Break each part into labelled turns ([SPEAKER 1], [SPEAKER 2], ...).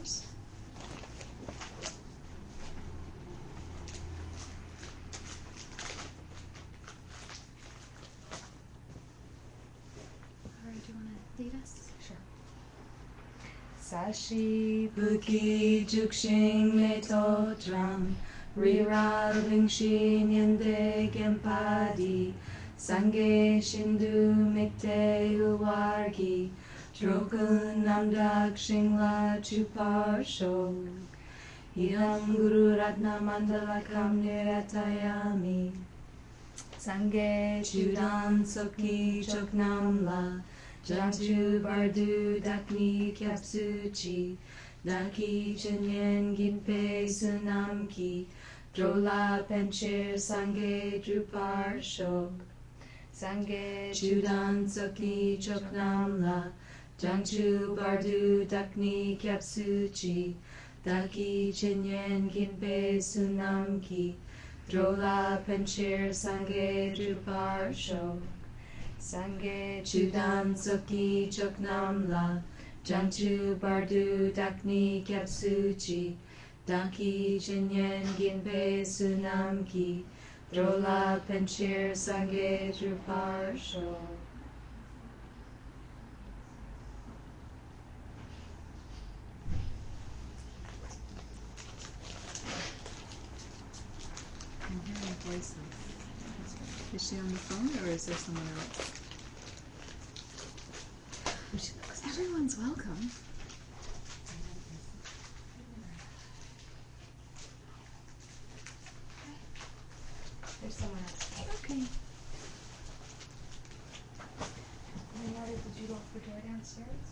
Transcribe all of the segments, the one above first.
[SPEAKER 1] yours. All right, do you want to lead us?
[SPEAKER 2] Sure. Sashi buki jukshin meto drum rira lingshin yende gempadi sange shindu mikte uwargi drokun namdak shingla chuparsho idam guru ratna mandala kamniratayami sange chudan soki choknamla Jantu bardu dakni kyapsuchi Daki chenyen ginpe sunamki Drola pencher sange drupar shok Sange chudan soki choknamla Jantu bardu dakni kyapsuchi Daki chenyen ginpe sunamki Drola pencher sange drupar shok Sange chudan soki choknamla Jantu bardu dakni kyapsuchi Daki chenyen ginpe sunamki Drola penchir sange druparsho.
[SPEAKER 1] I'm hearing voices. Is she on the phone or is there someone else? Everyone's welcome.
[SPEAKER 2] There's someone else.
[SPEAKER 1] Okay.
[SPEAKER 2] Leonardo, did you lock the door downstairs?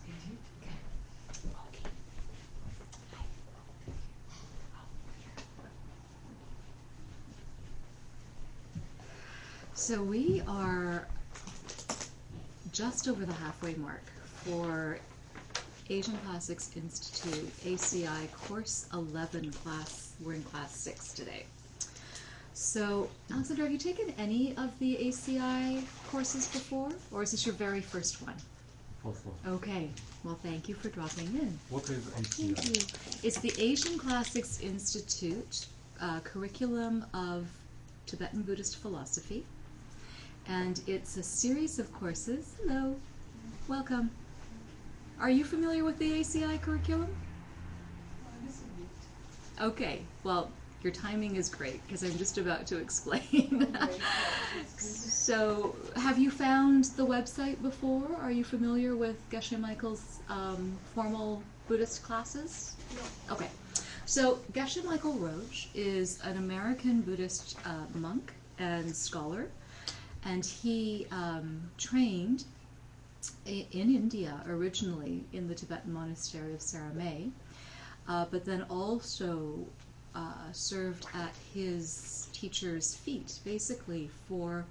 [SPEAKER 2] Okay.
[SPEAKER 1] So we are just over the halfway mark for Asian Classics Institute ACI Course 11 class. We're in class 6 today. So, Alexander, have you taken any of the ACI courses before, or is this your very first one?
[SPEAKER 3] First one.
[SPEAKER 1] Okay. Well, thank you for dropping in.
[SPEAKER 3] What is ACI?
[SPEAKER 1] Thank you. It's the Asian Classics Institute curriculum of Tibetan Buddhist philosophy, and it's a series of courses. Hello. Welcome. Are you familiar with the ACI curriculum? Okay, well, your timing is great because I'm just about to explain. So, have you found the website before? Are you familiar with Geshe Michael's formal Buddhist classes? No. Okay. So, Geshe Michael Roche is an American Buddhist monk and scholar, and he trained in India originally in the Tibetan monastery of Saramay, but then also served at his teacher's feet basically for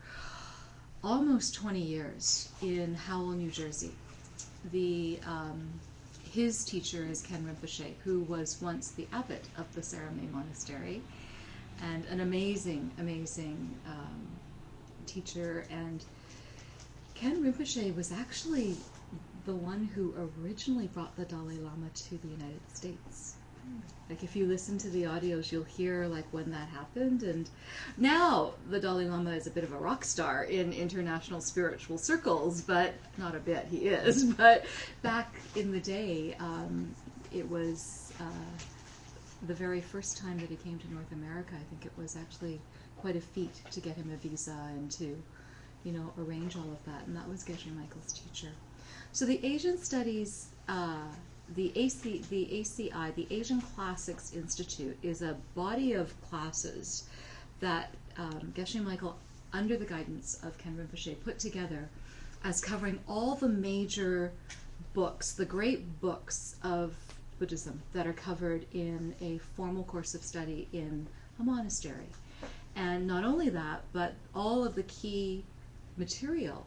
[SPEAKER 1] almost 20 years in Howell, New Jersey. His teacher is Ken Rinpoche, who was once the abbot of the Saramay monastery, and an amazing teacher. And Ken Rinpoche was actually the one who originally brought the Dalai Lama to the United States. Like, if you listen to the audios, you'll hear like when that happened. And now the Dalai Lama is a bit of a rock star in international spiritual circles, but not a bit, he is. But back in the day, it was the very first time that he came to North America. I think it was actually quite a feat to get him a visa and to, arrange all of that. And that was Geshe Michael's teacher. So the Asian Studies, the ACI, the Asian Classics Institute, is a body of classes that Geshe Michael, under the guidance of Ken Rinpoche, put together as covering all the major books, the great books of Buddhism that are covered in a formal course of study in a monastery. And not only that, but all of the key material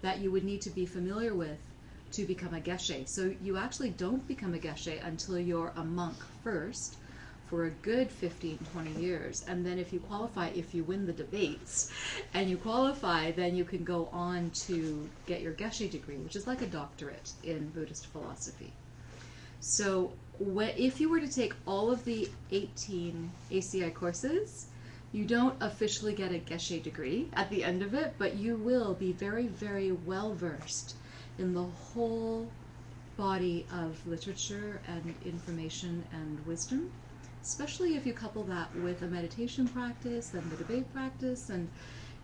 [SPEAKER 1] that you would need to be familiar with to become a geshe. So you actually don't become a geshe until you're a monk first for a good 15, 20 years. And then if you qualify, if you win the debates and you qualify, then you can go on to get your geshe degree, which is like a doctorate in Buddhist philosophy. So if you were to take all of the 18 ACI courses, you don't officially get a Geshe degree at the end of it, but you will be very, very well versed in the whole body of literature and information and wisdom, especially if you couple that with a meditation practice and the debate practice and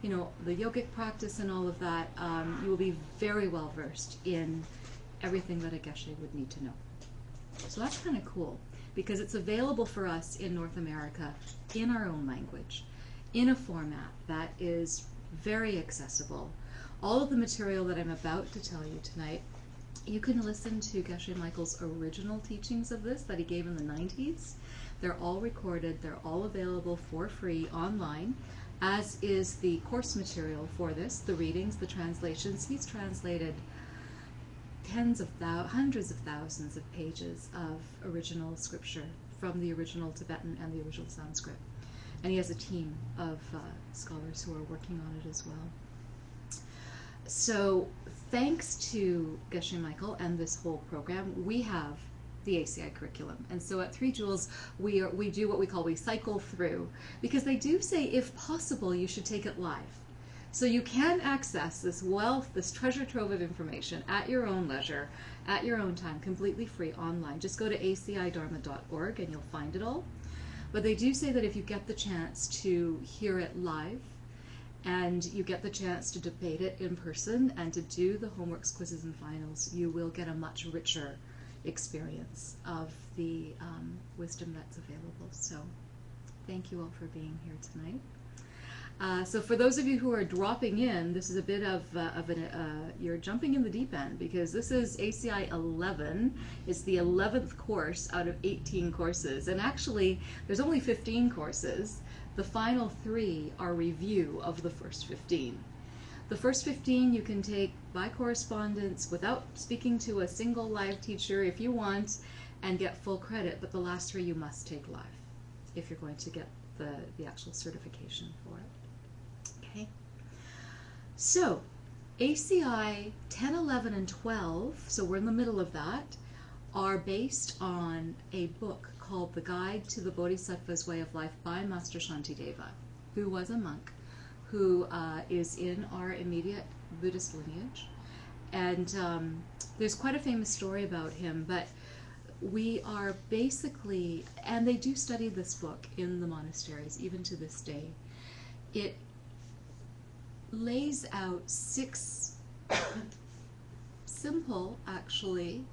[SPEAKER 1] the yogic practice and all of that. You will be very well versed in everything that a Geshe would need to know. So that's kind of cool, because it's available for us in North America in our own language, in a format that is very accessible. All of the material that I'm about to tell you tonight, you can listen to Geshe Michael's original teachings of this that he gave in the 90s. They're all recorded, they're all available for free online, as is the course material for this, the readings, the translations. He's translated hundreds of thousands of pages of original scripture from the original Tibetan and the original Sanskrit. And he has a team of scholars who are working on it as well. So thanks to Geshe Michael and this whole program, we have the ACI curriculum. And so at 3 Jewels, we do what we cycle through, because they do say, if possible, you should take it live. So you can access this wealth, this treasure trove of information at your own leisure, at your own time, completely free online. Just go to acidharma.org and you'll find it all. But they do say that if you get the chance to hear it live, and you get the chance to debate it in person and to do the homeworks, quizzes, and finals, you will get a much richer experience of the wisdom that's available. So thank you all for being here tonight. So for those of you who are dropping in, this is a bit of you're jumping in the deep end, because this is ACI 11. It's the 11th course out of 18 courses. And actually, there's only 15 courses. The final 3 are review of the first 15. The first 15 you can take by correspondence without speaking to a single live teacher if you want, and get full credit. But the last 3 you must take live if you're going to get the actual certification for it. Okay, so ACI 10, 11, and 12, so we're in the middle of that, are based on a book called The Guide to the Bodhisattva's Way of Life by Master Shantideva, who was a monk, who is in our immediate Buddhist lineage. And there's quite a famous story about him, but we are basically, and they do study this book in the monasteries, even to this day. It lays out 6 simple, actually,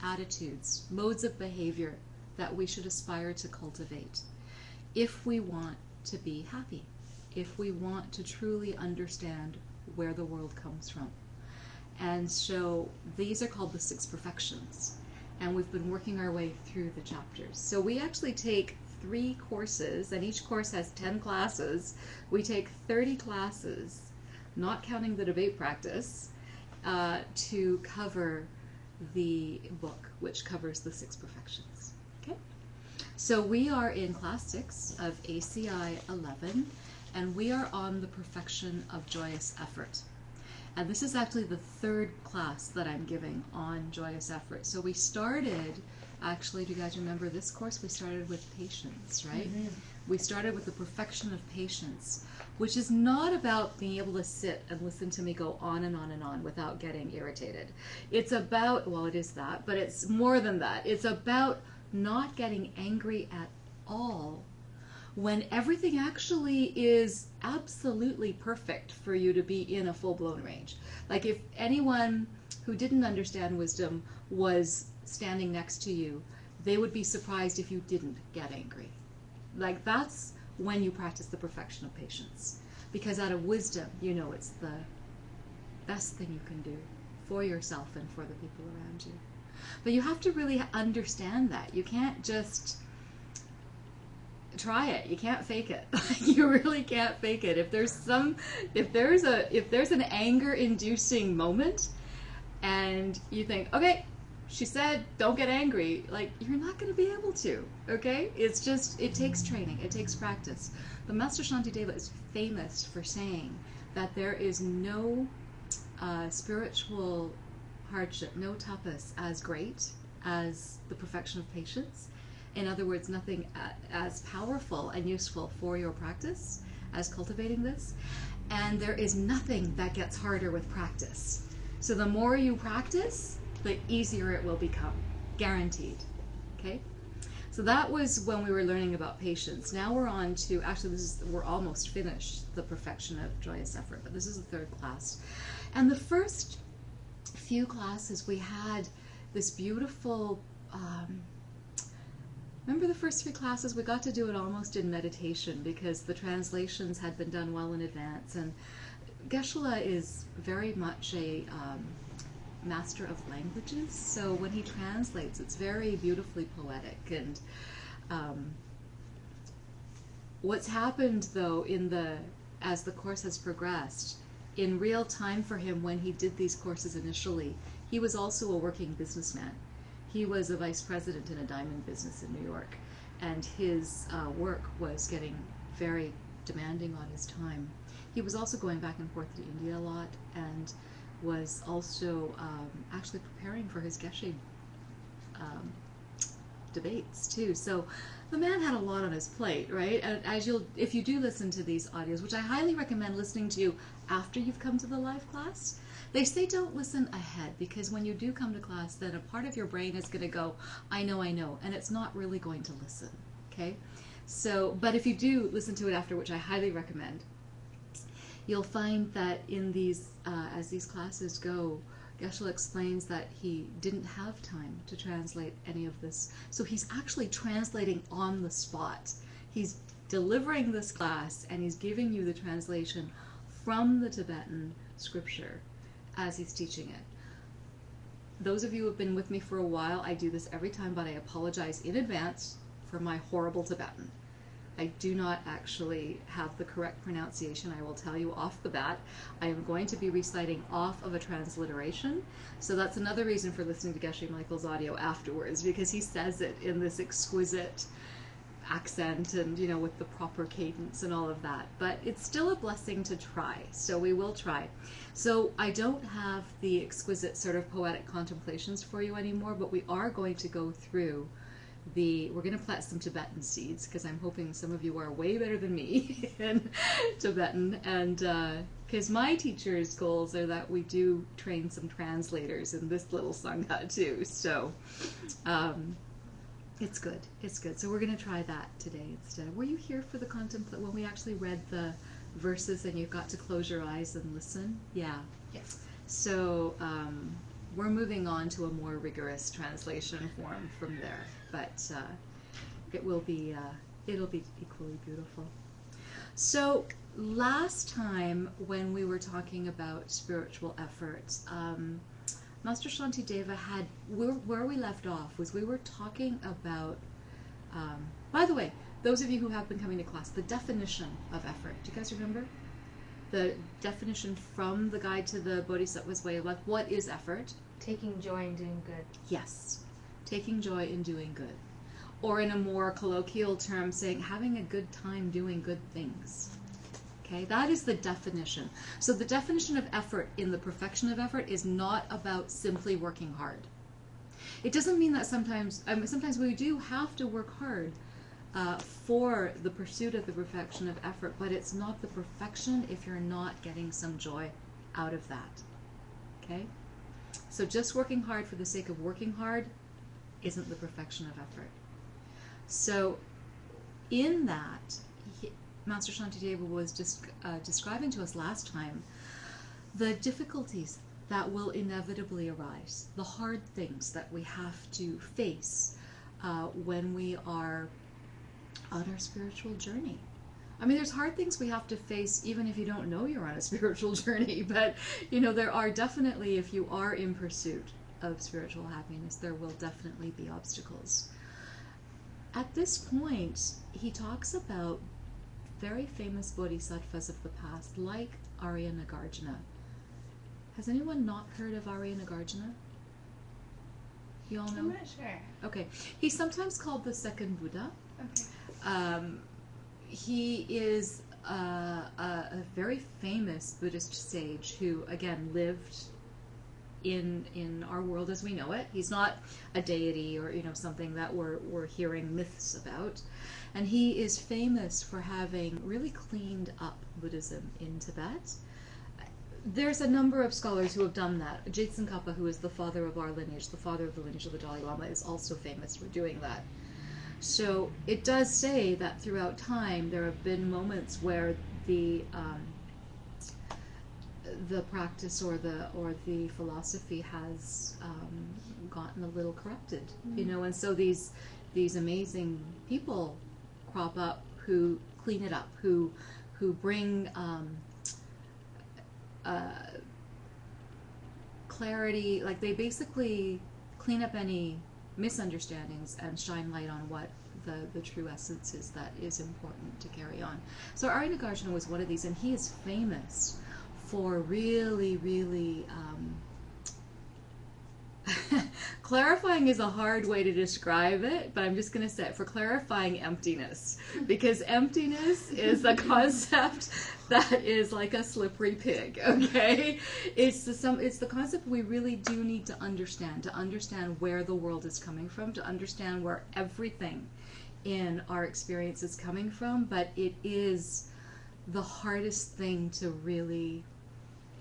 [SPEAKER 1] attitudes, modes of behavior that we should aspire to cultivate if we want to be happy, if we want to truly understand where the world comes from. And so these are called the 6 perfections, and we've been working our way through the chapters. So we actually take 3 courses, and each course has 10 classes. We take 30 classes, not counting the debate practice, to cover the book, which covers the 6 perfections. Okay? So we are in class 6 of ACI 11, and we are on the perfection of joyous effort. And this is actually the 3rd class that I'm giving on joyous effort. So we started, actually, do you guys remember this course? We started with patience, right? Mm-hmm. We started with the perfection of patience, which is not about being able to sit and listen to me go on and on and on without getting irritated. It's about, well, it is that, but it's more than that. It's about not getting angry at all when everything actually is absolutely perfect for you to be in a full-blown range. Like if anyone who didn't understand wisdom was standing next to you, they would be surprised if you didn't get angry. Like that's when you practice the perfection of patience. Because out of wisdom, you know it's the best thing you can do for yourself and for the people around you. But you have to really understand that. You can't just try it. You can't fake it. You really can't fake it. If there's an anger-inducing moment, and you think, okay, she said, don't get angry. Like, you're not going to be able to. Okay? It's just, it takes training. It takes practice. But Master Shantideva is famous for saying that there is no spiritual hardship, no tapas as great as the perfection of patience. In other words, nothing as powerful and useful for your practice as cultivating this. And there is nothing that gets harder with practice. So the more you practice, the easier it will become. Guaranteed. Okay? So that was when we were learning about patience. Now we're on to, actually we're almost finished the perfection of joyous effort, but this is the third class. And the first few classes we had this beautiful, remember the first 3 classes? We got to do it almost in meditation because the translations had been done well in advance. And Geshe-la is very much a master of languages, so when he translates, it's very beautifully poetic. And what's happened, though, as the course has progressed, in real time for him when he did these courses initially, he was also a working businessman. He was a vice president in a diamond business in New York, and his work was getting very demanding on his time. He was also going back and forth to India a lot, and was also actually preparing for his Geshe debates too. So the man had a lot on his plate, right? And if you do listen to these audios, which I highly recommend listening to after you've come to the live class, they say don't listen ahead, because when you do come to class, then a part of your brain is going to go, I know, and it's not really going to listen, okay? So, but if you do listen to it after, which I highly recommend, you'll find that in these, as these classes go, Geshe-la explains that he didn't have time to translate any of this. So he's actually translating on the spot. He's delivering this class and he's giving you the translation from the Tibetan scripture as he's teaching it. Those of you who have been with me for a while, I do this every time, but I apologize in advance for my horrible Tibetan. I do not actually have the correct pronunciation. I will tell you off the bat. I am going to be reciting off of a transliteration. So that's another reason for listening to Geshe Michael's audio afterwards, because he says it in this exquisite accent and, you know, with the proper cadence and all of that. But it's still a blessing to try. So we will try. So I don't have the exquisite sort of poetic contemplations for you anymore, but we are going to go through we're going to plant some Tibetan seeds, because I'm hoping some of you are way better than me in Tibetan, and because my teacher's goals are that we do train some translators in this little Sangha too, so it's good, so we're going to try that today instead. Were you here for the when we actually read the verses and you got to close your eyes and listen? Yeah.
[SPEAKER 2] Yes.
[SPEAKER 1] So we're moving on to a more rigorous translation form from there, but it'll be equally beautiful. So last time when we were talking about spiritual efforts, Master Shantideva had, where we left off was we were talking about, by the way, those of you who have been coming to class, the definition of effort. Do you guys remember? The definition from the Guide to the Bodhisattva's Way of Life. What is effort?
[SPEAKER 2] Taking joy in doing good.
[SPEAKER 1] Yes, taking joy in doing good. Or in a more colloquial term, saying having a good time doing good things. Okay, that is the definition. So the definition of effort in the perfection of effort is not about simply working hard. It doesn't mean that sometimes we do have to work hard for the pursuit of the perfection of effort, but it's not the perfection if you're not getting some joy out of that. Okay? So just working hard for the sake of working hard isn't the perfection of effort. So in that, Master Shantideva was just describing to us last time the difficulties that will inevitably arise, the hard things that we have to face when we are on our spiritual journey. I mean, there's hard things we have to face even if you don't know you're on a spiritual journey, but, you know, there are definitely, if you are in pursuit of spiritual happiness, there will definitely be obstacles. At this point, he talks about very famous bodhisattvas of the past, like Arya Nagarjuna. Has anyone not heard of Arya Nagarjuna? You all know?
[SPEAKER 2] I'm not sure.
[SPEAKER 1] Okay. He's sometimes called the second Buddha.
[SPEAKER 2] Okay.
[SPEAKER 1] He is a very famous Buddhist sage who, again, lived in our world as we know it. He's not a deity or something that we're hearing myths about. And he is famous for having really cleaned up Buddhism in Tibet. There's a number of scholars who have done that. Jetsun Kappa, who is the father of our lineage, the father of the lineage of the Dalai Lama, is also famous for doing that. So it does say that throughout time there have been moments where the practice or the philosophy has gotten a little corrupted, and so these amazing people crop up who clean it up, who bring clarity, like they basically clean up any misunderstandings and shine light on what the true essence is that is important to carry on. So Arya Nagarjuna was one of these, and he is famous for really, really clarifying is a hard way to describe it, but I'm just going to say it, for clarifying emptiness, because emptiness is a concept that is like a slippery pig. Okay, it's the concept we really do need to understand where the world is coming from, to understand where everything in our experience is coming from. But it is the hardest thing to really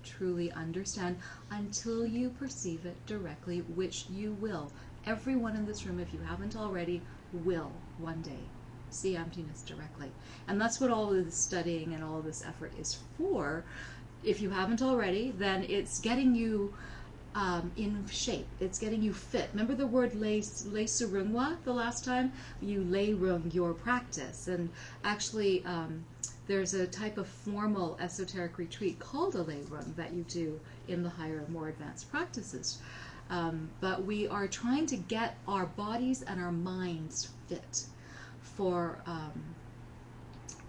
[SPEAKER 1] truly understand until you perceive it directly, which you will. Everyone in this room, if you haven't already, will one day see emptiness directly. And that's what all of this studying and all of this effort is for. If you haven't already, then it's getting you in shape. It's getting you fit. Remember the word lei surungwa the last time? You lei rung your practice. And actually, there's a type of formal esoteric retreat called a lei rung that you do in the higher, more advanced practices. But we are trying to get our bodies and our minds fit for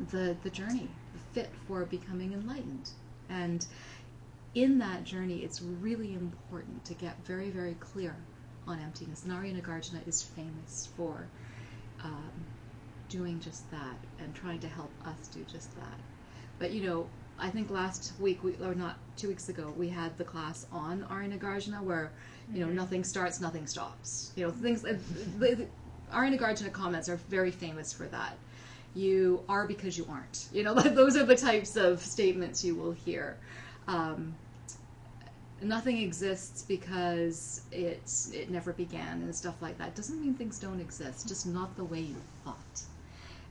[SPEAKER 1] the journey, fit for becoming enlightened. And in that journey, it's really important to get very, very clear on emptiness. And Arya Nagarjuna is famous for doing just that and trying to help us do just that. But I think last week, or not 2 weeks ago, we had the class on Arya Nagarjuna where nothing starts, nothing stops. Things. Arya Nagarjuna comments are very famous for that. You are because you aren't. Those are the types of statements you will hear. Nothing exists because it never began and stuff like that. Doesn't mean things don't exist, just not the way you thought.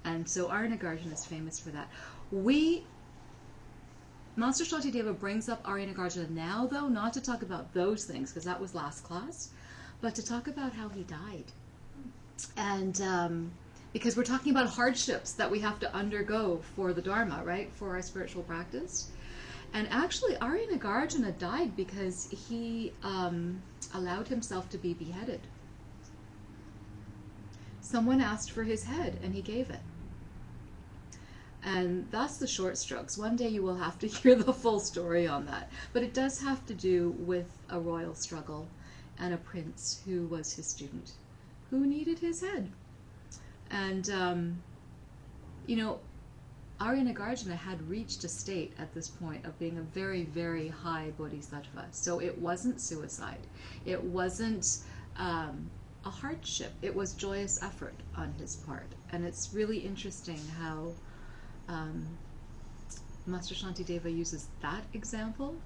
[SPEAKER 1] And so Arya Nagarjuna is famous for that. Master Shantideva brings up Arya Nagarjuna now, though, not to talk about those things, because that was last class, but to talk about how he died. And because we're talking about hardships that we have to undergo for the Dharma, right, for our spiritual practice. And actually, Arya Nagarjuna died because he allowed himself to be beheaded. Someone asked for his head, and he gave it. And that's the short strokes. One day you will have to hear the full story on that. But it does have to do with a royal struggle and a prince who was his student, who needed his head. And, Arya Nagarjuna had reached a state at this point of being a very, very high Bodhisattva. So it wasn't suicide. It wasn't a hardship. It was joyous effort on his part. And it's really interesting how Master Shantideva uses that example.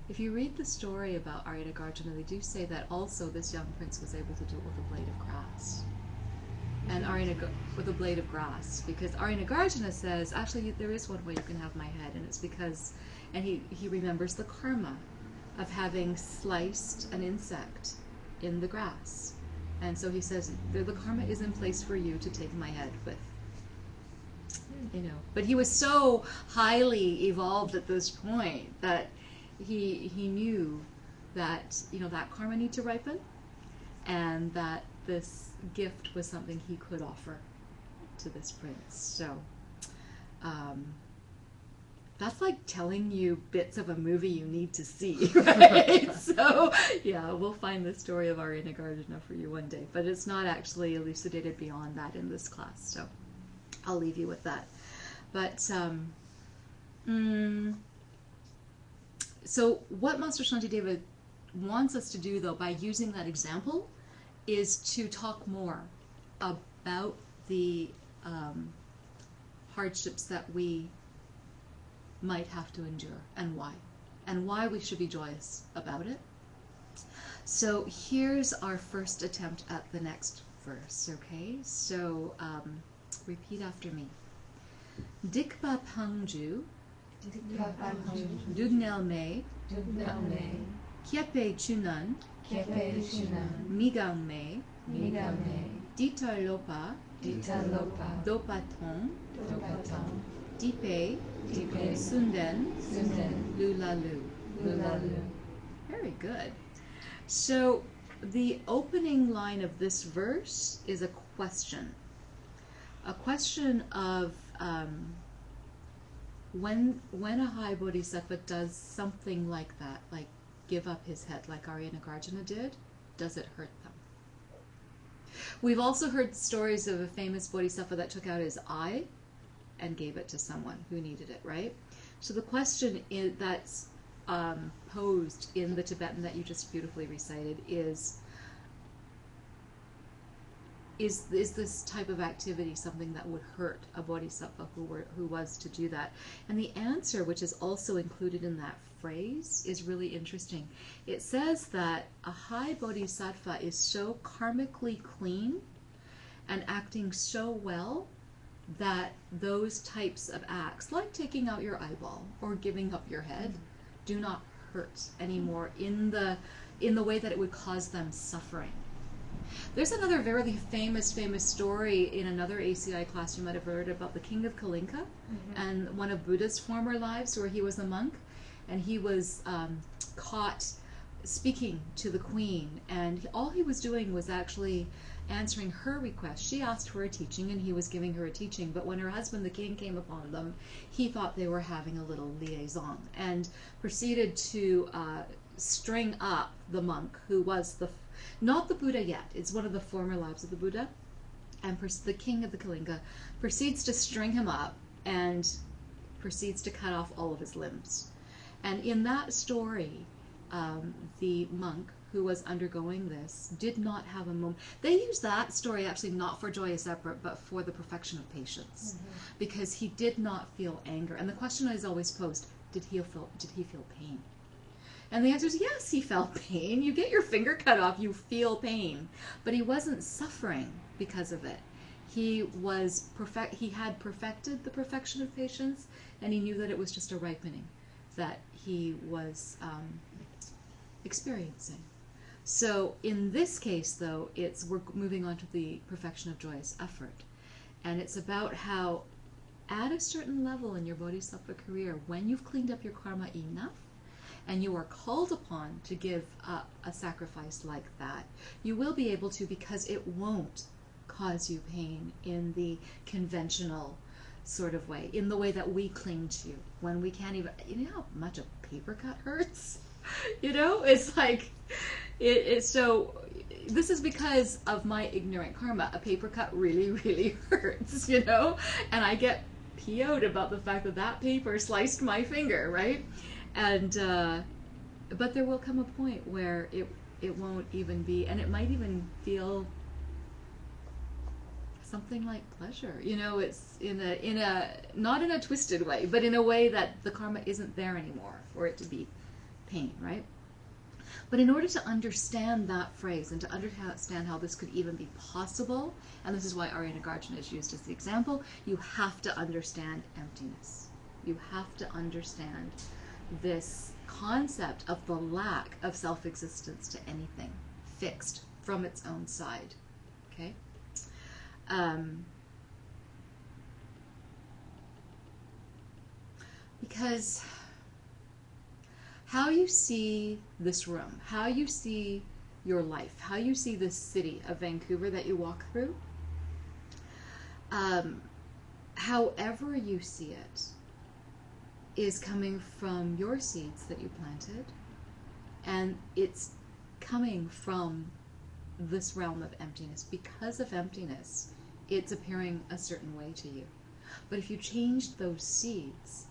[SPEAKER 1] If you read the story about Arya Nagarjuna, they do say that also this young prince was able to do it with a blade of grass. And with a blade of grass, because Arya Nagarjuna says, actually, there is one way you can have my head, and it's because, and he remembers the karma of having sliced an insect in the grass. And so he says, the karma is in place for you to take my head with. But he was so highly evolved at this point that he knew that, that karma need to ripen, and that this gift was something he could offer to this prince. So that's like telling you bits of a movie you need to see, right? So yeah, we'll find the story of Arya Nagarjuna for you one day, but it's not actually elucidated beyond that in this class, so I'll leave you with that. But so what Master Shantideva wants us to do, though, by using that example, is to talk more about the hardships that we might have to endure and why we should be joyous about it. So here's our first attempt at the next verse, okay? So repeat after me. Dikpa Pangju, Dugnel Me, Kyepe Chunan, Migang Me, Dita Lopa, Dopaton, Dipe, Sunden, Lulalu. Very good. So the opening line of this verse is a question of when a high bodhisattva does something like that, like give up his head, like Arya Nagarjuna did, does it hurt them? We've also heard stories of a famous bodhisattva that took out his eye and gave it to someone who needed it, right? So the question that's posed in the Tibetan that you just beautifully recited is this type of activity something that would hurt a bodhisattva who was to do that? And the answer, which is also included in that phrase, is really interesting. It says that a high bodhisattva is so karmically clean and acting so well that those types of acts, like taking out your eyeball or giving up your head, do not hurt anymore in the way that it would cause them suffering. There's another very famous story in another ACI class you might have heard about the king of Kalinka and one of Buddha's former lives where he was a monk and he was caught speaking to the queen, and all he was doing was actually answering her request. She asked for a teaching and he was giving her a teaching, but when her husband the king came upon them, he thought they were having a little liaison and proceeded to string up the monk who was not the Buddha yet, it's one of the former lives of the Buddha, and the king of the Kalinga proceeds to string him up and proceeds to cut off all of his limbs. And in that story, the monk who was undergoing this did not have a moment. They use that story actually not for joyous effort, but for the perfection of patience, because he did not feel anger. And the question is always posed: did he feel pain? And the answer is yes, he felt pain. You get your finger cut off, you feel pain, but he wasn't suffering because of it. He had perfected the perfection of patience, and he knew that it was just a ripening that he was experiencing. So in this case, though, we're moving on to the perfection of joyous effort, and it's about how at a certain level in your bodhisattva career, when you've cleaned up your karma enough and you are called upon to give up a sacrifice like that, you will be able to, because it won't cause you pain in the conventional sort of way, in the way that we cling to, when we can't even, you know how much a paper cut hurts? You know, it's like, so this is because of my ignorant karma. A paper cut really, really hurts, you know, and I get PO'd about the fact that paper sliced my finger, right? And but there will come a point where it won't even be, and it might even feel something like pleasure, you know. It's in a not in a twisted way, but in a way that the karma isn't there anymore for it to be pain, right? But in order to understand that phrase and to understand how this could even be possible, and this is why Arya Nagarjuna is used as the example, you have to understand emptiness. You have to understand this concept of the lack of self-existence to anything fixed from its own side. Okay? Because how you see this room, how you see your life, how you see this city of Vancouver that you walk through, however you see it, is coming from your seeds that you planted, and it's coming from this realm of emptiness. Because of emptiness, it's appearing a certain way to you. But if you changed those seeds,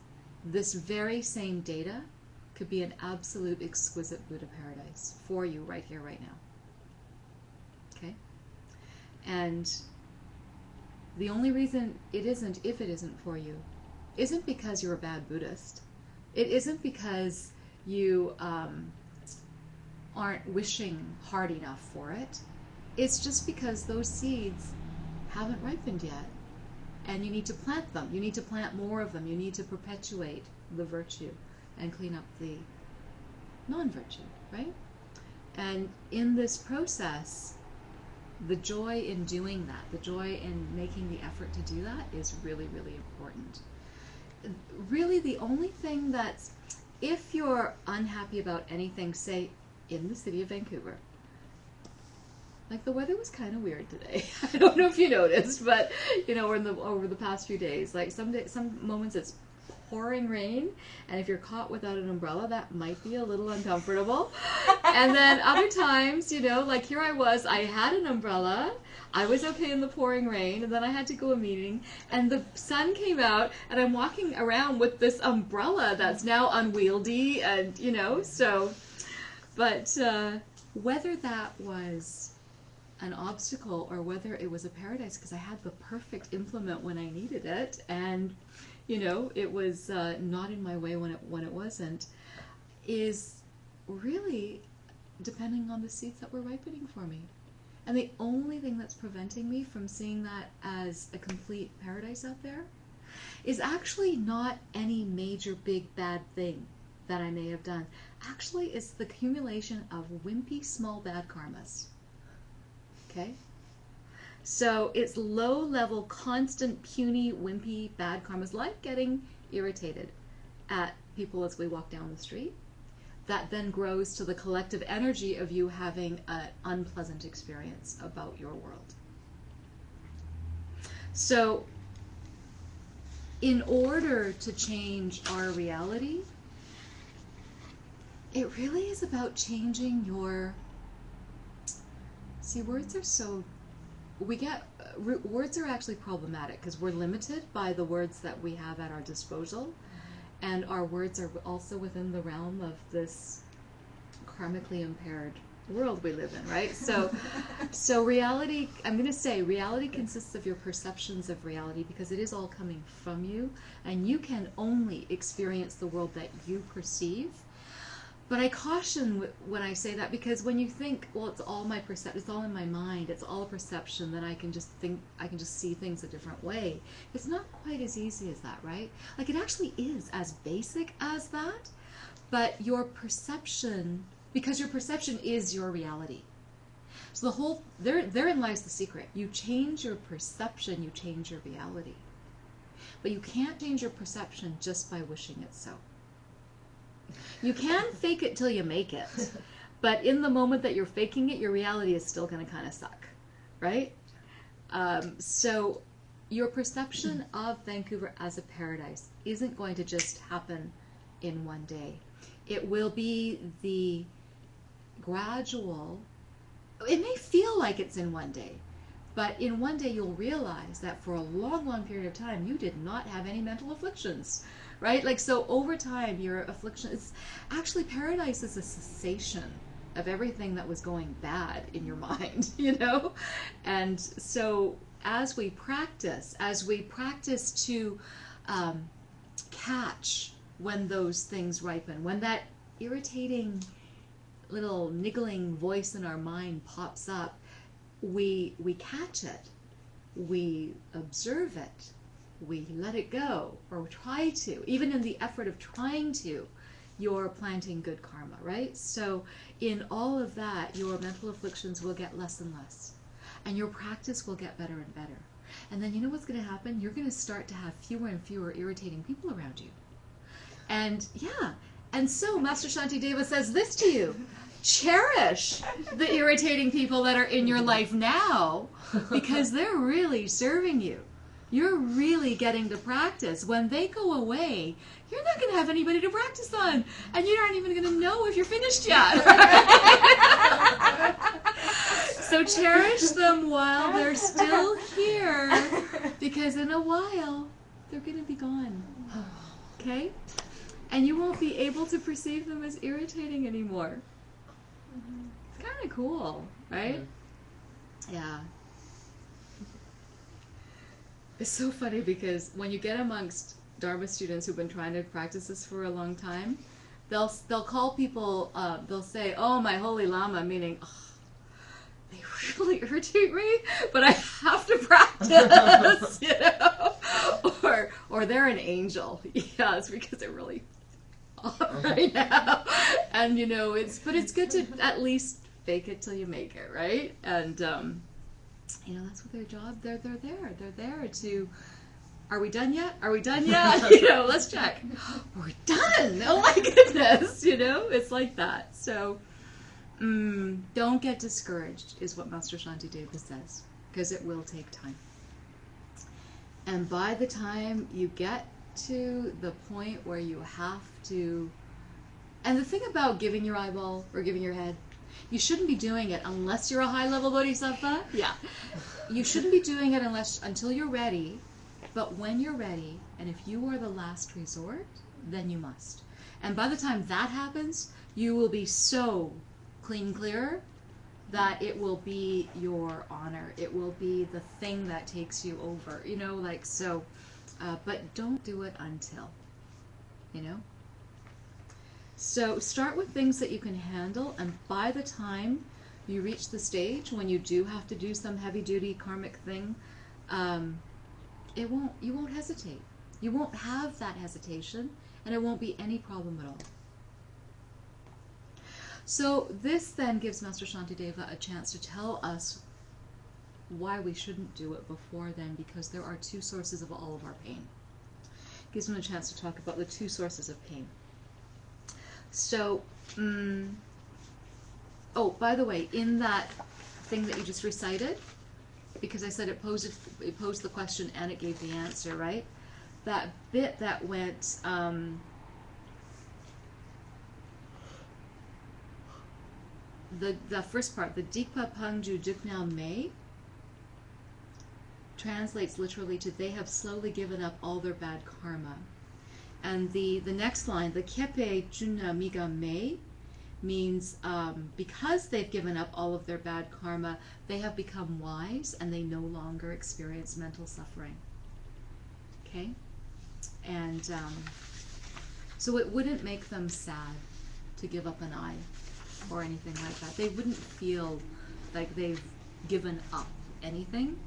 [SPEAKER 1] this very same data could be an absolute exquisite Buddha paradise for you right here, right now. Okay? And the only reason it isn't, if it isn't for you, isn't because you're a bad Buddhist. It isn't because you aren't wishing hard enough for it. It's just because those seeds haven't ripened yet. And you need to plant them. You need to plant more of them. You need to perpetuate the virtue and clean up the non-virtue, right? And in this process, the joy in doing that, the joy in making the effort to do that is really, really important. Really, the only thing that's, if you're unhappy about anything, say, in the city of Vancouver, like the weather was kind of weird today. I don't know if you noticed, but you know, over the past few days, like some moments it's pouring rain, and if you're caught without an umbrella, that might be a little uncomfortable. And then other times, you know, like here I had an umbrella, I was okay in the pouring rain, and then I had to go a meeting, and the sun came out, and I'm walking around with this umbrella that's now unwieldy, and you know, so, but whether that was an obstacle or whether it was a paradise, because I had the perfect implement when I needed it, and you know, it was not in my way when it wasn't, is really depending on the seeds that were ripening for me. And the only thing that's preventing me from seeing that as a complete paradise out there is actually not any major big bad thing that I may have done. Actually, it's the accumulation of wimpy small bad karmas. Okay? So it's low-level, constant, puny, wimpy, bad karmas, like getting irritated at people as we walk down the street. That then grows to the collective energy of you having an unpleasant experience about your world. So in order to change our reality, it really is about changing your... See, words are so... words are actually problematic because we're limited by the words that we have at our disposal, and our words are also within the realm of this karmically impaired world we live in, right? So reality, I'm going to say reality consists of your perceptions of reality, because it is all coming from you, and you can only experience the world that you perceive. But I caution when I say that, because when you think, well, it's all my it's all in my mind, it's all a perception, then I can just see things a different way. It's not quite as easy as that, right? Like, it actually is as basic as that, but your perception, because your perception is your reality. So therein lies the secret. You change your perception, you change your reality. But you can't change your perception just by wishing it so. You can fake it till you make it, but in the moment that you're faking it, your reality is still going to kind of suck, right? So your perception of Vancouver as a paradise isn't going to just happen in one day. It will be the gradual... It may feel like it's in one day, but in one day you'll realize that for a long, long period of time, you did not have any mental afflictions. Right? Like, so over time, your affliction is actually, paradise is a cessation of everything that was going bad in your mind, you know? And so as we practice to catch when those things ripen, when that irritating little niggling voice in our mind pops up, we catch it, we observe it, we let it go, or try to. Even in the effort of trying to, you're planting good karma, right? So in all of that, your mental afflictions will get less and less, and your practice will get better and better. And then you know what's going to happen? You're going to start to have fewer and fewer irritating people around you. And yeah, and so Master Shantideva says this to you: cherish the irritating people that are in your life now, because they're really serving you. You're really getting to practice. When they go away, you're not going to have anybody to practice on, and you aren't even going to know if you're finished yet. So cherish them while they're still here, because in a while, they're going to be gone. Okay? And you won't be able to perceive them as irritating anymore. It's kind of cool, right? Yeah. It's so funny because when you get amongst Dharma students who've been trying to practice this for a long time, they'll call people, they'll say, "Oh, my holy Lama," meaning, "Oh, they really irritate me, but I have to practice," you know? Or they're an angel. Yeah, it's because they're really off right now. And, you know, but it's good to at least fake it till you make it, right? And, you know, that's what their job, they're there to, are we done yet? Are we done yet? You know, let's check. We're done! Oh my goodness! You know, it's like that. So, don't get discouraged, is what Master Shantideva says, because it will take time. And by the time you get to the point where you have to, and the thing about giving your eyeball or giving your head, you shouldn't be doing it unless you're a high-level Bodhisattva. Yeah. You shouldn't be doing it until you're ready. But when you're ready, and if you are the last resort, then you must. And by the time that happens, you will be so clean clear that it will be your honor. It will be the thing that takes you over. You know, like so. But don't do it until. You know? So start with things that you can handle, and by the time you reach the stage when you do have to do some heavy-duty karmic thing, you won't hesitate. You won't have that hesitation, and it won't be any problem at all. So this then gives Master Shantideva a chance to tell us why we shouldn't do it before then, because there are two sources of all of our pain. Gives him a chance to talk about the two sources of pain. So, oh, by the way, in that thing that you just recited, because I said it posed the question and it gave the answer, right? That bit that went, the first part, the Dikpa Pangju Duknao Me, translates literally to "they have slowly given up all their bad karma." And the next line, the Kepe Junna Miga Me, means because they've given up all of their bad karma, they have become wise and they no longer experience mental suffering. Okay? And so it wouldn't make them sad to give up an eye or anything like that. They wouldn't feel like they've given up anything.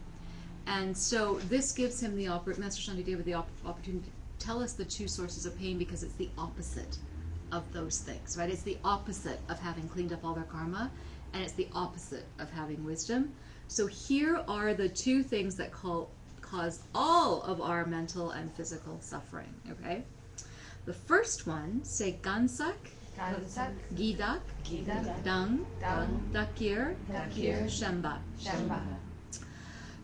[SPEAKER 1] And so this gives him the Master Shantideva the opportunity to tell us the two sources of pain, because it's the opposite of those things, right? It's the opposite of having cleaned up all their karma, and it's the opposite of having wisdom. So here are the two things that cause all of our mental and physical suffering, okay? The first one, say Gansak, Gidak, Dung, Dakir, Shemba.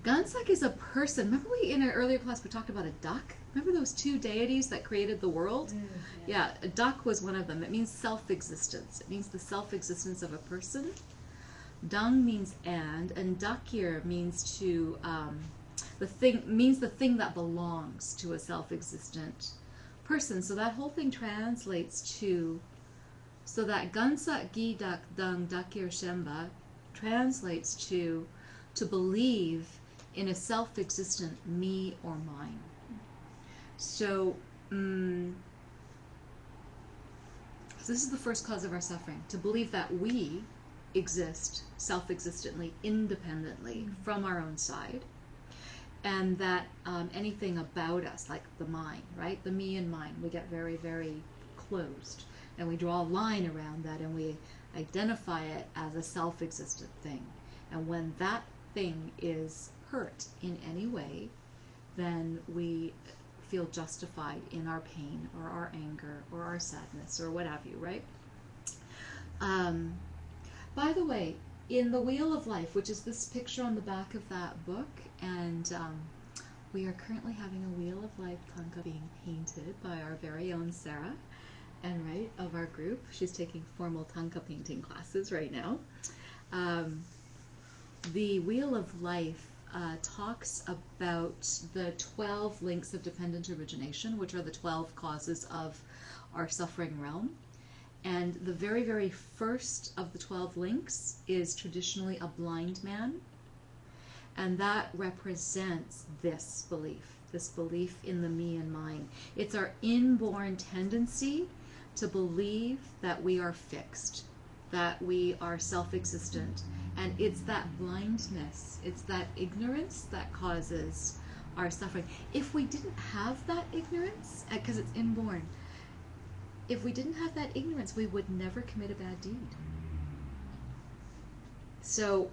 [SPEAKER 1] Gansak is a person. Remember in an earlier class we talked about a duck? Remember those two deities that created the world? Yeah, a duck was one of them. It means self-existence. It means the self-existence of a person. Dung means and Dakir means to the thing that belongs to a self-existent person. So that whole thing translates to, so that Gansak Gidak Dung Dakir Shemba translates to believe in a self-existent me or mine. So, so this is the first cause of our suffering, to believe that we exist self-existently, independently from our own side, and that anything about us, like the mine, right, the me and mine, we get very, very closed, and we draw a line around that, and we identify it as a self-existent thing. And when that thing is hurt in any way, then we feel justified in our pain or our anger or our sadness or what have you, right? By the way, in the Wheel of Life, which is this picture on the back of that book, and we are currently having a Wheel of Life tanka being painted by our very own Sarah, and right, of our group. She's taking formal tanka painting classes right now. The Wheel of Life talks about the 12 links of dependent origination, which are the 12 causes of our suffering realm. And the very, very first of the 12 links is traditionally a blind man. And that represents this belief in the me and mine. It's our inborn tendency to believe that we are fixed, that we are self-existent. And it's that blindness, it's that ignorance that causes our suffering. If we didn't have that ignorance, because it's inborn, if we didn't have that ignorance, we would never commit a bad deed. So,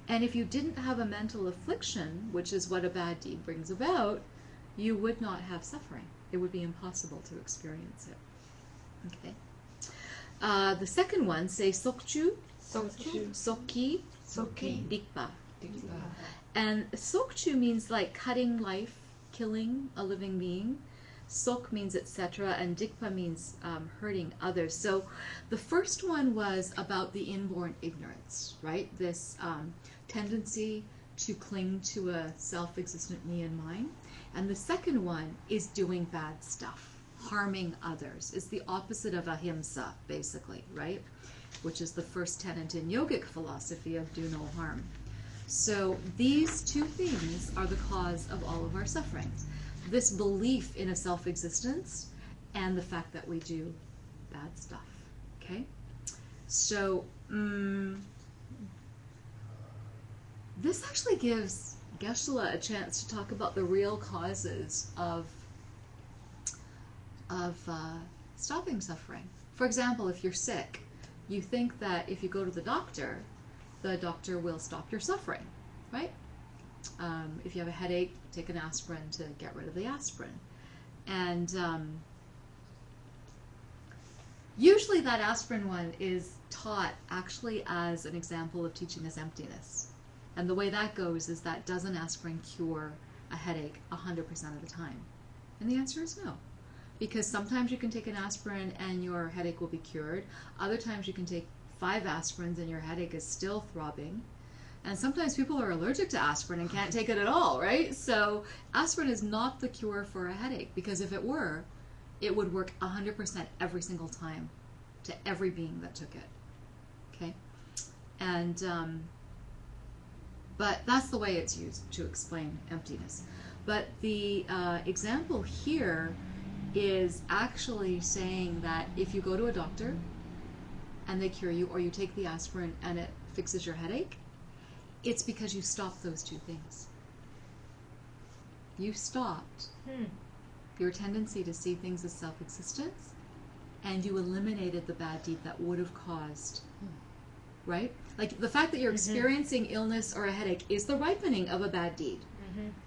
[SPEAKER 1] and if you didn't have a mental affliction, which is what a bad deed brings about, you would not have suffering. It would be impossible to experience it. Okay. The second one, say sokchu, soki, dikpa. And sokchu means like cutting life, killing a living being. Sok means etc. and dikpa means hurting others. So the first one was about the inborn ignorance, right? This tendency to cling to a self-existent me and mine. And the second one is doing bad stuff, harming others. It's the opposite of ahimsa, basically, right? Which is the first tenet in yogic philosophy of do no harm. So these two things are the cause of all of our sufferings. This belief in a self-existence and the fact that we do bad stuff, okay? So, this actually gives Geshe-la a chance to talk about the real causes of stopping suffering. For example, if you're sick, you think that if you go to the doctor will stop your suffering, right? If you have a headache, take an aspirin to get rid of the aspirin. And usually that aspirin one is taught actually as an example of teaching us emptiness. And the way that goes is that does an aspirin cure a headache 100% of the time? And the answer is no. Because sometimes you can take an aspirin and your headache will be cured. Other times you can take 5 aspirins and your headache is still throbbing. And sometimes people are allergic to aspirin and can't take it at all, right? So aspirin is not the cure for a headache, because if it were, it would work 100% every single time to every being that took it. Okay? And, but that's the way it's used to explain emptiness. But the example here is actually saying that if you go to a doctor and they cure you, or you take the aspirin and it fixes your headache, it's because you stopped those two things. You stopped your tendency to see things as self-existence, and you eliminated the bad deed that would have caused, right? Like the fact that you're experiencing illness or a headache is the ripening of a bad deed.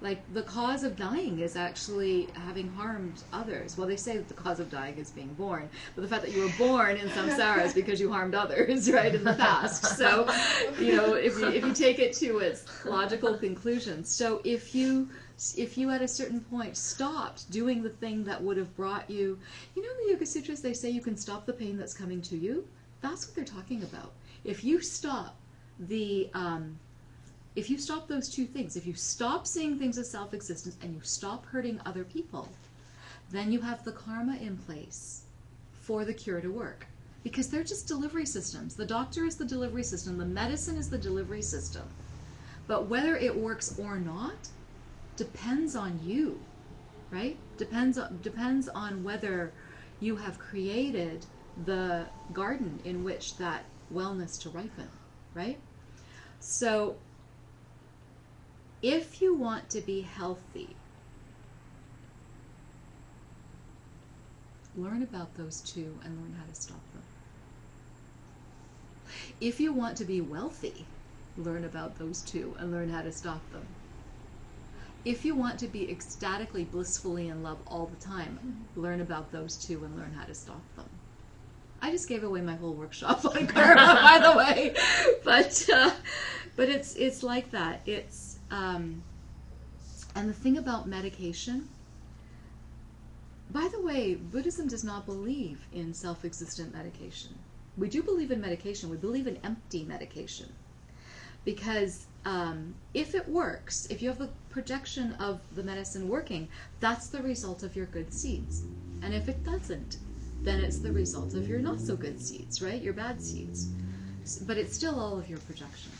[SPEAKER 1] Like the cause of dying is actually having harmed others. Well, they say that the cause of dying is being born, but the fact that you were born in samsara is because you harmed others, right, in the past. So, you know, if you take it to its logical conclusion. So if you at a certain point stopped doing the thing that would have brought you, you know, in the Yoga Sutras they say you can stop the pain that's coming to you. That's what they're talking about. If you stop if you stop those two things, if you stop seeing things as self-existence and you stop hurting other people, then you have the karma in place for the cure to work. Because they're just delivery systems. The doctor is the delivery system. The medicine is the delivery system. But whether it works or not depends on you, right? Depends on whether you have created the garden in which that wellness to ripen, right? So if you want to be healthy, learn about those two and learn how to stop them. If you want to be wealthy, learn about those two and learn how to stop them. If you want to be ecstatically, blissfully in love all the time, learn about those two and learn how to stop them. I just gave away my whole workshop on karma, by the way, but it's like that. It's and the thing about medication, by the way, Buddhism does not believe in self-existent medication. We do believe in medication. We believe in empty medication. Because if it works, if you have the projection of the medicine working, that's the result of your good seeds. And if it doesn't, then it's the result of your not so good seeds, right? Your bad seeds. But it's still all of your projection.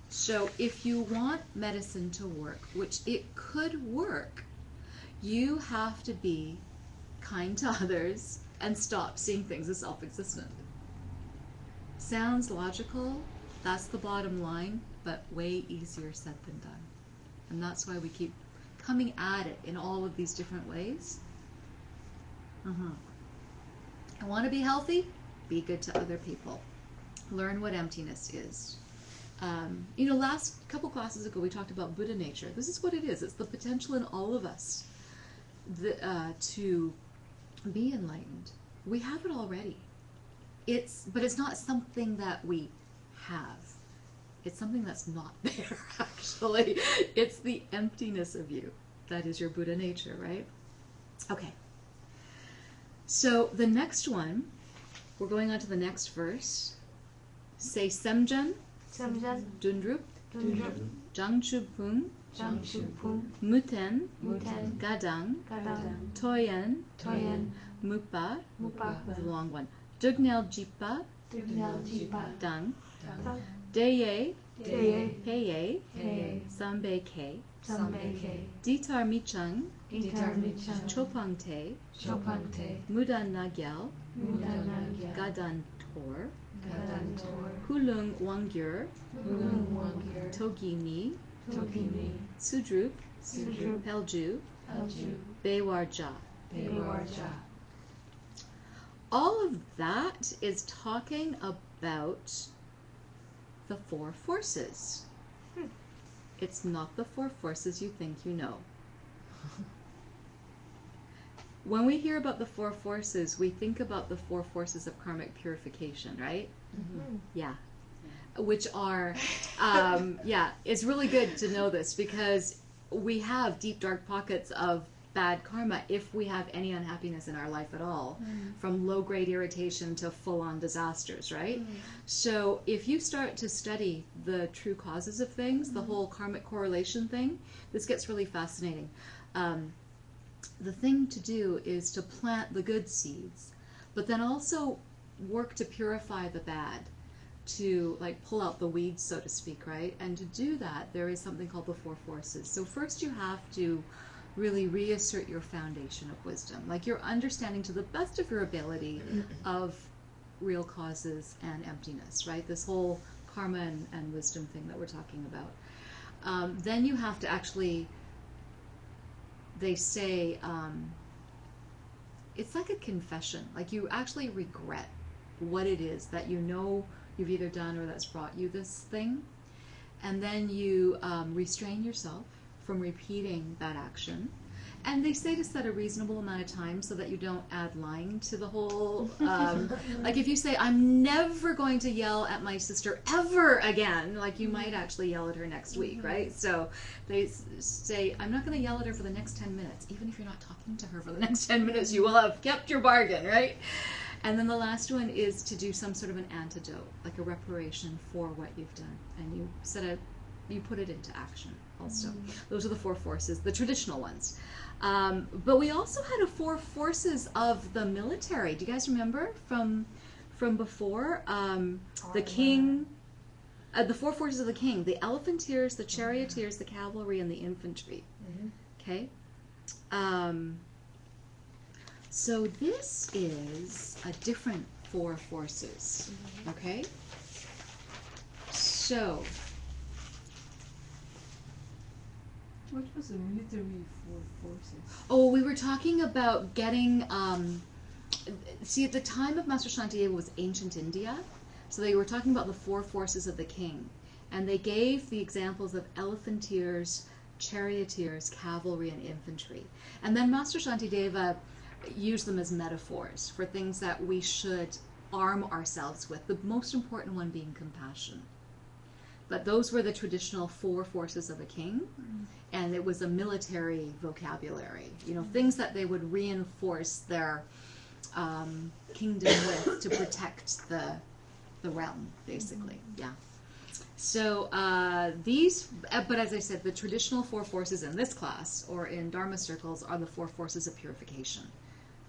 [SPEAKER 1] So if you want medicine to work, which it could work, you have to be kind to others and stop seeing things as self-existent. Sounds logical, that's the bottom line, but way easier said than done. And that's why we keep coming at it in all of these different ways. I want to be healthy? Be good to other people. Learn what emptiness is. Last couple classes ago we talked about Buddha nature. This is what it is. It's the potential in all of us to be enlightened. We have it already. But it's not something that we have. It's something that's not there, actually. It's the emptiness of you. That is your Buddha nature, right? Okay. So the next one, we're going on to the next verse. Say Semjan,
[SPEAKER 2] Samjan,
[SPEAKER 1] Dundrup,
[SPEAKER 2] Dundrup,
[SPEAKER 1] Jangchupung,
[SPEAKER 2] Jangchupung,
[SPEAKER 1] Muten,
[SPEAKER 2] Muten,
[SPEAKER 1] Gadang,
[SPEAKER 2] Gadang,
[SPEAKER 1] Toyen,
[SPEAKER 2] Toyen,
[SPEAKER 1] Mupa,
[SPEAKER 2] Mupa,
[SPEAKER 1] the long one, Dugnel Jipa,
[SPEAKER 2] Dugnal Jipa,
[SPEAKER 1] Dang,
[SPEAKER 2] Dang,
[SPEAKER 1] Deye,
[SPEAKER 2] Deye,
[SPEAKER 1] Peye,
[SPEAKER 2] Peye,
[SPEAKER 1] Sambe Ke,
[SPEAKER 2] Sambe Ke,
[SPEAKER 1] Ditar Michang,
[SPEAKER 2] Ditar Michang,
[SPEAKER 1] Chopang Te,
[SPEAKER 2] Chopang Te,
[SPEAKER 1] Mudan Nagyal,
[SPEAKER 2] Mudan Nagya,
[SPEAKER 1] Gadan Tor,
[SPEAKER 2] Gadan Tor,
[SPEAKER 1] Kulung Wangyur,
[SPEAKER 2] Ulung Wangir,
[SPEAKER 1] Togini,
[SPEAKER 2] Togini,
[SPEAKER 1] Sudrup,
[SPEAKER 2] Sudrup,
[SPEAKER 1] Pelju,
[SPEAKER 2] Elju,
[SPEAKER 1] Bewarja.
[SPEAKER 2] Bewarja.
[SPEAKER 1] All of that is talking about the four forces. It's not the four forces you think you know. When we hear about the four forces, we think about the four forces of karmic purification, right? Yeah. Which are, it's really good to know this because we have deep, dark pockets of bad karma if we have any unhappiness in our life at all, from low-grade irritation to full-on disasters, right? So if you start to study the true causes of things, the whole karmic correlation thing, this gets really fascinating. The thing to do is to plant the good seeds, but then also work to purify the bad, to like pull out the weeds, so to speak, right? And to do that, there is something called the four forces. So first you have to really reassert your foundation of wisdom, like your understanding to the best of your ability of real causes and emptiness, right? This whole karma and wisdom thing that we're talking about. Then you have to actually, they say, it's like a confession. Like you actually regret what it is that you know you've either done or that's brought you this thing. And then you restrain yourself from repeating that action. And they say to set a reasonable amount of time so that you don't add lying to the whole, like if you say, I'm never going to yell at my sister ever again, like you might actually yell at her next week, right? So they say, I'm not going to yell at her for the next 10 minutes. Even if you're not talking to her for the next 10 minutes, you will have kept your bargain, right? And then the last one is to do some sort of an antidote, like a reparation for what you've done. And you put it into action also. Those are the four forces, the traditional ones. But we also had a four forces of the military. Do you guys remember from before? The king, the four forces of the king, the elephanteers, the charioteers, the cavalry, and the infantry. Okay? So this is a different four forces. Okay? So,
[SPEAKER 4] what was the military forces?
[SPEAKER 1] oh, we were talking about getting, see, at the time of Master Shantideva was ancient India, so they were talking about the four forces of the king, and they gave the examples of elephanteers, charioteers, cavalry, and infantry. And then Master Shantideva used them as metaphors for things that we should arm ourselves with, the most important one being compassion. But those were the traditional four forces of a king, and it was a military vocabulary, things that they would reinforce their kingdom with to protect the realm, basically. Yeah. So but as I said, the traditional four forces in this class or in Dharma circles are the four forces of purification,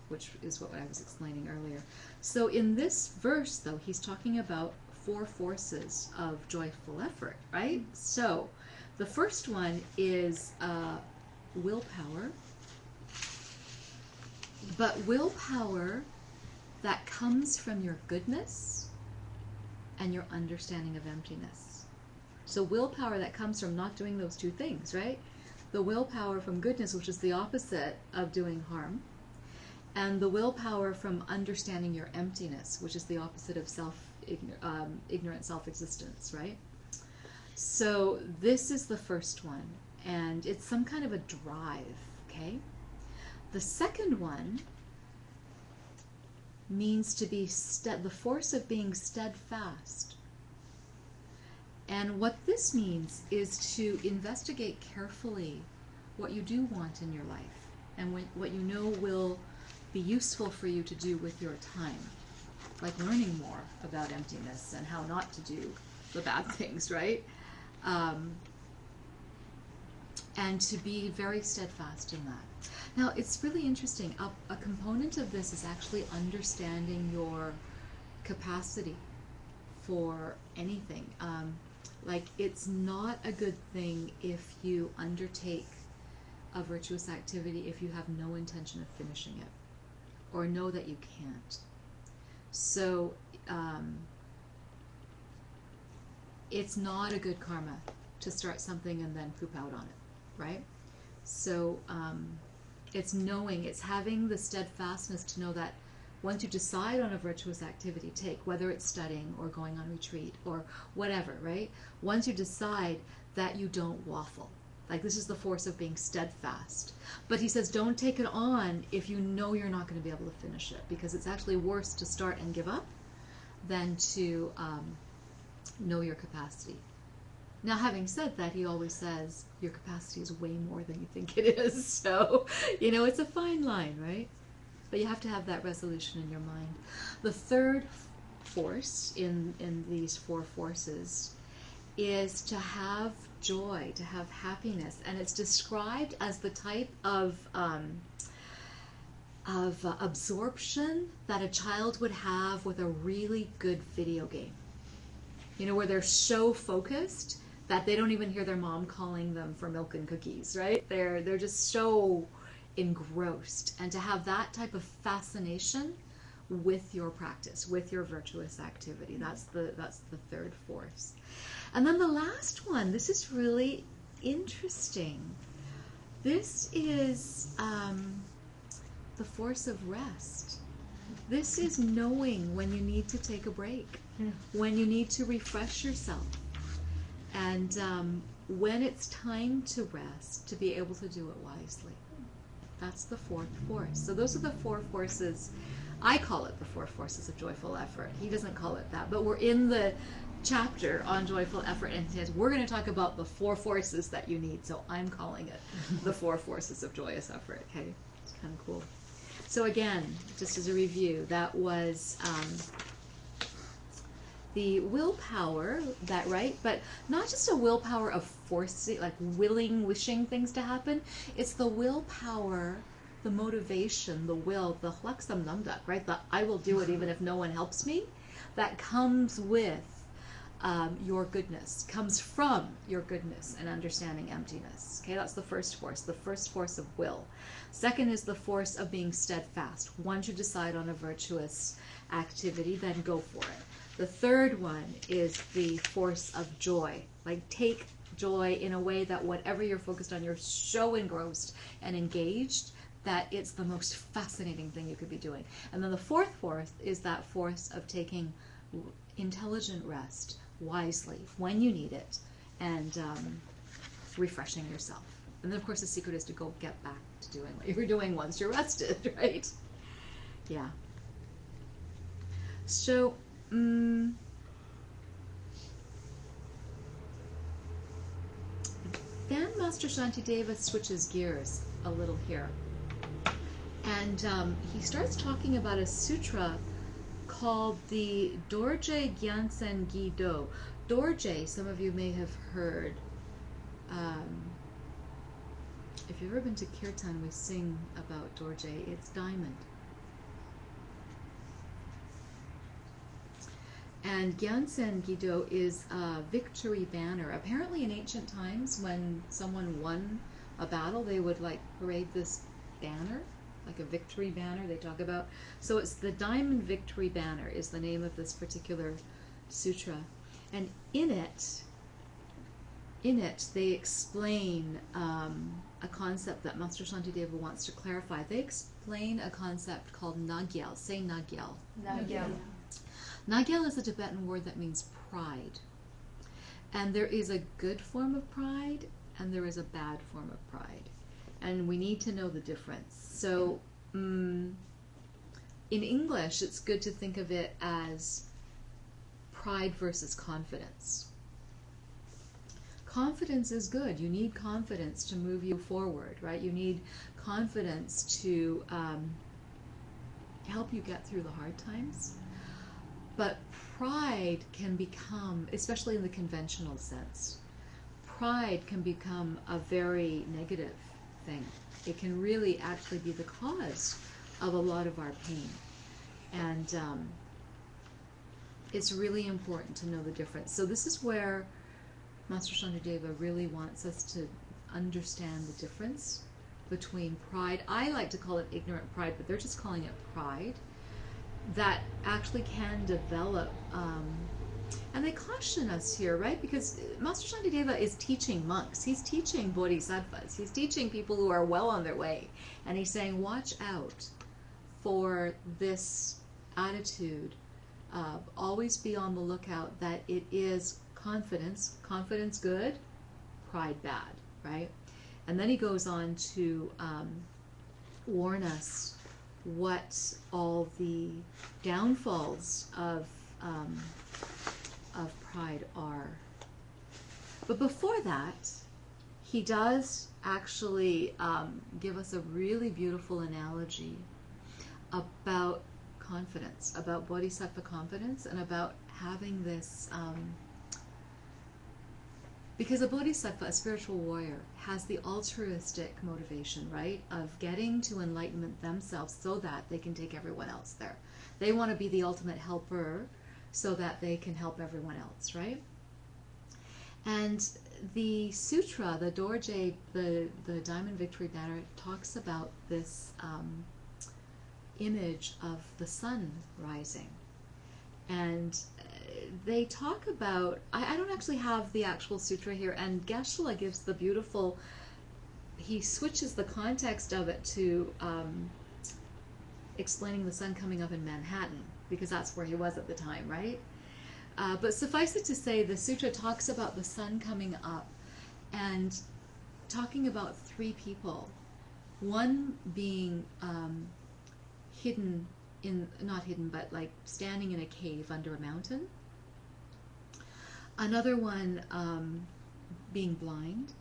[SPEAKER 1] which is what I was explaining earlier. So in this verse, though, he's talking about four forces of joyful effort, right? So the first one is willpower, but willpower that comes from your goodness and your understanding of emptiness. So willpower that comes from not doing those two things, right? The willpower from goodness, which is the opposite of doing harm, and the willpower from understanding your emptiness, which is the opposite of ignorant self-existence, right? So this is the first one, and it's some kind of a drive, okay? The second one means to be the force of being steadfast. And what this means is to investigate carefully what you do want in your life and what you know will be useful for you to do with your time, like learning more about emptiness and how not to do the bad things, right? And to be very steadfast in that. Now, it's really interesting. A component of this is actually understanding your capacity for anything. Like, it's not a good thing if you undertake a virtuous activity if you have no intention of finishing it, or know that you can't. So, it's not a good karma to start something and then poop out on it, right? So, it's knowing, it's having the steadfastness to know that once you decide on a virtuous activity, whether it's studying or going on retreat or whatever, right? Once you decide that you don't waffle. Like, this is the force of being steadfast. But he says don't take it on if you know you're not going to be able to finish it, because it's actually worse to start and give up than to know your capacity. Now, having said that, he always says your capacity is way more than you think it is. So, it's a fine line, right? But you have to have that resolution in your mind. The third force in these four forces is to have joy, to have happiness. And it's described as the type of absorption that a child would have with a really good video game. Where they're so focused that they don't even hear their mom calling them for milk and cookies, right? They're just so engrossed. And to have that type of fascination with your practice, with your virtuous activity, that's the third force. And then the last one, this is really interesting. This is the force of rest. This is knowing when you need to take a break, when you need to refresh yourself, and when it's time to rest, to be able to do it wisely. That's the fourth force. So those are the four forces. I call it the four forces of joyful effort. He doesn't call it that, but we're in the chapter on joyful effort, and he says we're going to talk about the four forces that you need. So I'm calling it the four forces of joyous effort. Okay, it's kind of cool. So again, just as a review, that was the willpower, right? But not just a willpower of forcing, like wishing things to happen. It's the willpower, the motivation, the will, the hleksam namdak, right? The I will do it even if no one helps me. That comes with your goodness, comes from your goodness and understanding emptiness. Okay, that's the first force of will. Second is the force of being steadfast. Once you decide on a virtuous activity, then go for it. The third one is the force of joy. Like, take joy in a way that whatever you're focused on, you're so engrossed and engaged that it's the most fascinating thing you could be doing. And then the fourth force is that force of taking intelligent rest wisely when you need it, and refreshing yourself. And then, of course, the secret is to go get back to doing what you were doing once you're rested, right? Yeah. So, then Master Shantideva switches gears a little here. And he starts talking about a sutra called the Dorje Gyaltsen Gi Do. Dorje, some of you may have heard. If you've ever been to Kirtan, we sing about Dorje. It's diamond. And Gyansen Gido is a victory banner. Apparently in ancient times, when someone won a battle, they would like parade this banner, like a victory banner they talk about. So it's the diamond victory banner is the name of this particular sutra. And in it they explain a concept that Master Shantideva wants to clarify. They explain a concept called Nagyal. Say Nagyal.
[SPEAKER 2] Nagyal.
[SPEAKER 1] Nagyal is a Tibetan word that means pride. And there is a good form of pride and there is a bad form of pride. And we need to know the difference. So in English, it's good to think of it as pride versus confidence. Confidence is good. You need confidence to move you forward, right? You need confidence to help you get through the hard times. But pride can become, especially in the conventional sense, pride can become a very negative thing. It can really actually be the cause of a lot of our pain. And it's really important to know the difference. So this is where Master Shantideva really wants us to understand the difference between pride. I like to call it ignorant pride, but they're just calling it pride. That actually can develop, and they caution us here, right? Because Master Shantideva is teaching monks, he's teaching bodhisattvas, he's teaching people who are well on their way, and he's saying, watch out for this attitude. Always be on the lookout that it is confidence good, pride bad, right? And then he goes on to warn us what all the downfalls of pride are. But before that, he does actually give us a really beautiful analogy about confidence, about bodhisattva confidence, and about having this because a bodhisattva, a spiritual warrior, has the altruistic motivation, right, of getting to enlightenment themselves so that they can take everyone else there. They want to be the ultimate helper so that they can help everyone else, right? And the sutra, the Dorje, the Diamond Victory Banner, talks about this image of the sun rising. And they talk about, I don't actually have the actual sutra here, and Geshe-la gives the beautiful, he switches the context of it to explaining the sun coming up in Manhattan, because that's where he was at the time, right? But suffice it to say, the sutra talks about the sun coming up and talking about three people. One being hidden in, not hidden, but like standing in a cave under a mountain. Another one being blind,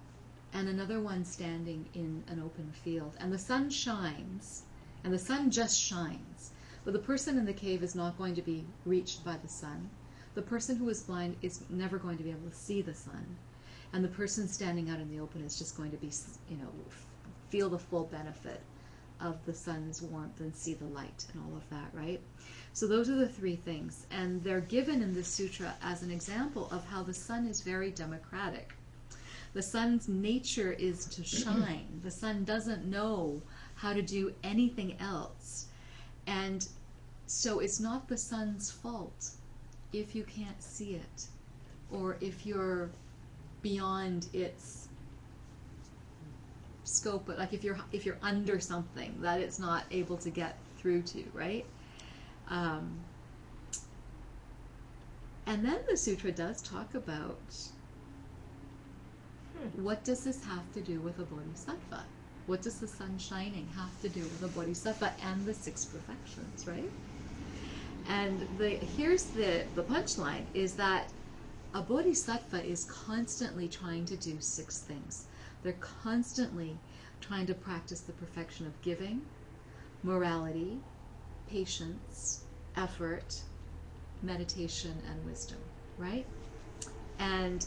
[SPEAKER 1] and another one standing in an open field. And the sun shines, and the sun just shines. But the person in the cave is not going to be reached by the sun. The person who is blind is never going to be able to see the sun. And the person standing out in the open is just going to be, feel the full benefit of the sun's warmth and see the light and all of that, right? So those are the three things. And they're given in this sutra as an example of how the sun is very democratic. The sun's nature is to shine. The sun doesn't know how to do anything else. And so it's not the sun's fault if you can't see it, or if you're beyond its scope, but like if you're under something that it's not able to get through to, right? And then the sutra does talk about what does this have to do with a bodhisattva? What does the sun shining have to do with a bodhisattva and the six perfections, right? And here's the punchline, is that a bodhisattva is constantly trying to do six things. They're constantly trying to practice the perfection of giving, morality, patience, effort, meditation, and wisdom, right? And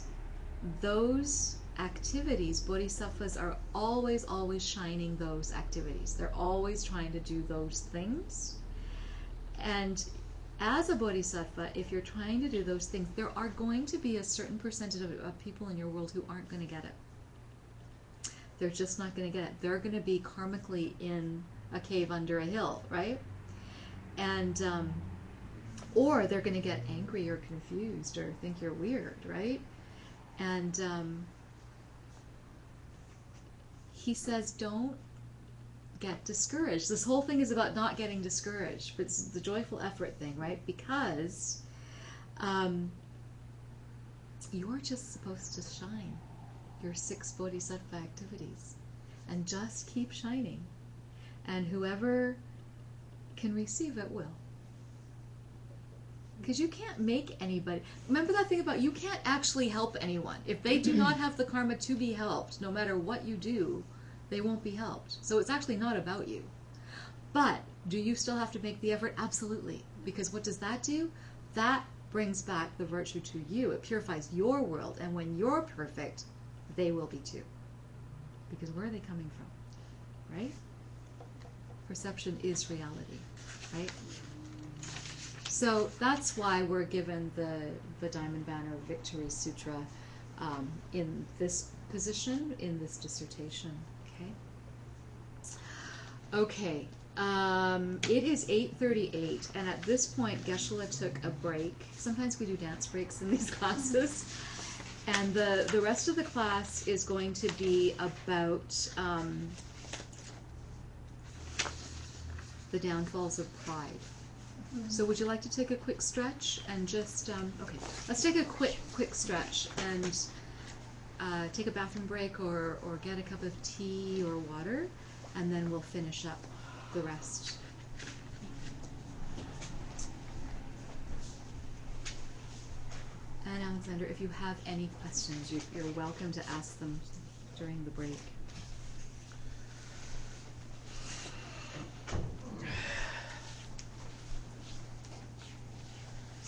[SPEAKER 1] those activities, bodhisattvas are always shining those activities. They're always trying to do those things. And as a bodhisattva, if you're trying to do those things, there are going to be a certain percentage of people in your world who aren't going to get it. They're just not going to get it. They're going to be karmically in a cave under a hill, right? And or they're going to get angry or confused or think you're weird, right? And he says, don't get discouraged. This whole thing is about not getting discouraged, but it's the joyful effort thing, right? Because you're just supposed to shine your 6 bodhisattva activities and just keep shining. And whoever can receive it will. Because you can't make anybody... Remember that thing about you can't actually help anyone. If they do not have the karma to be helped, no matter what you do, they won't be helped. So it's actually not about you. But do you still have to make the effort? Absolutely. Because what does that do? That brings back the virtue to you. It purifies your world. And when you're perfect, they will be too. Because where are they coming from? Right? Perception is reality. Right? So that's why we're given the Diamond Banner Victory Sutra in this position, in this dissertation. Okay. It is 8:38, and at this point, Geshe-la took a break. Sometimes we do dance breaks in these classes. And the rest of the class is going to be about the downfalls of pride. So would you like to take a quick stretch and just, okay, let's take a quick stretch and take a bathroom break or get a cup of tea or water, and then we'll finish up the rest. And Alexander, if you have any questions, you're welcome to ask them during the break.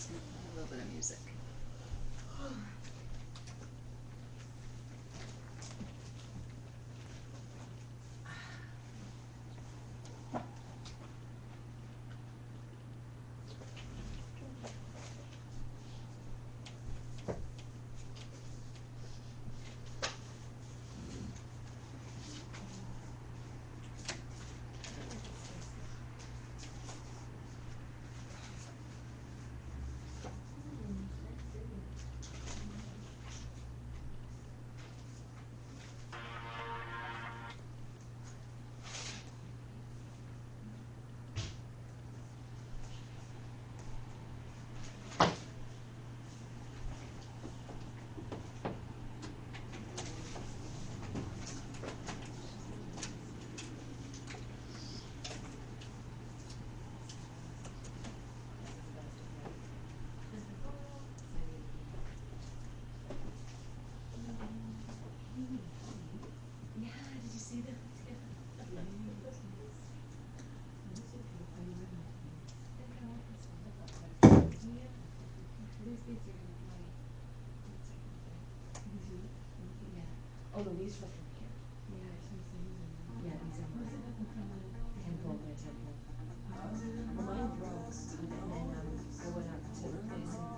[SPEAKER 1] A little bit of music.
[SPEAKER 2] Oh, no, these are from here. Yeah, these are mine. Temple by temple. Well, mine broke, and then I went up to the place, and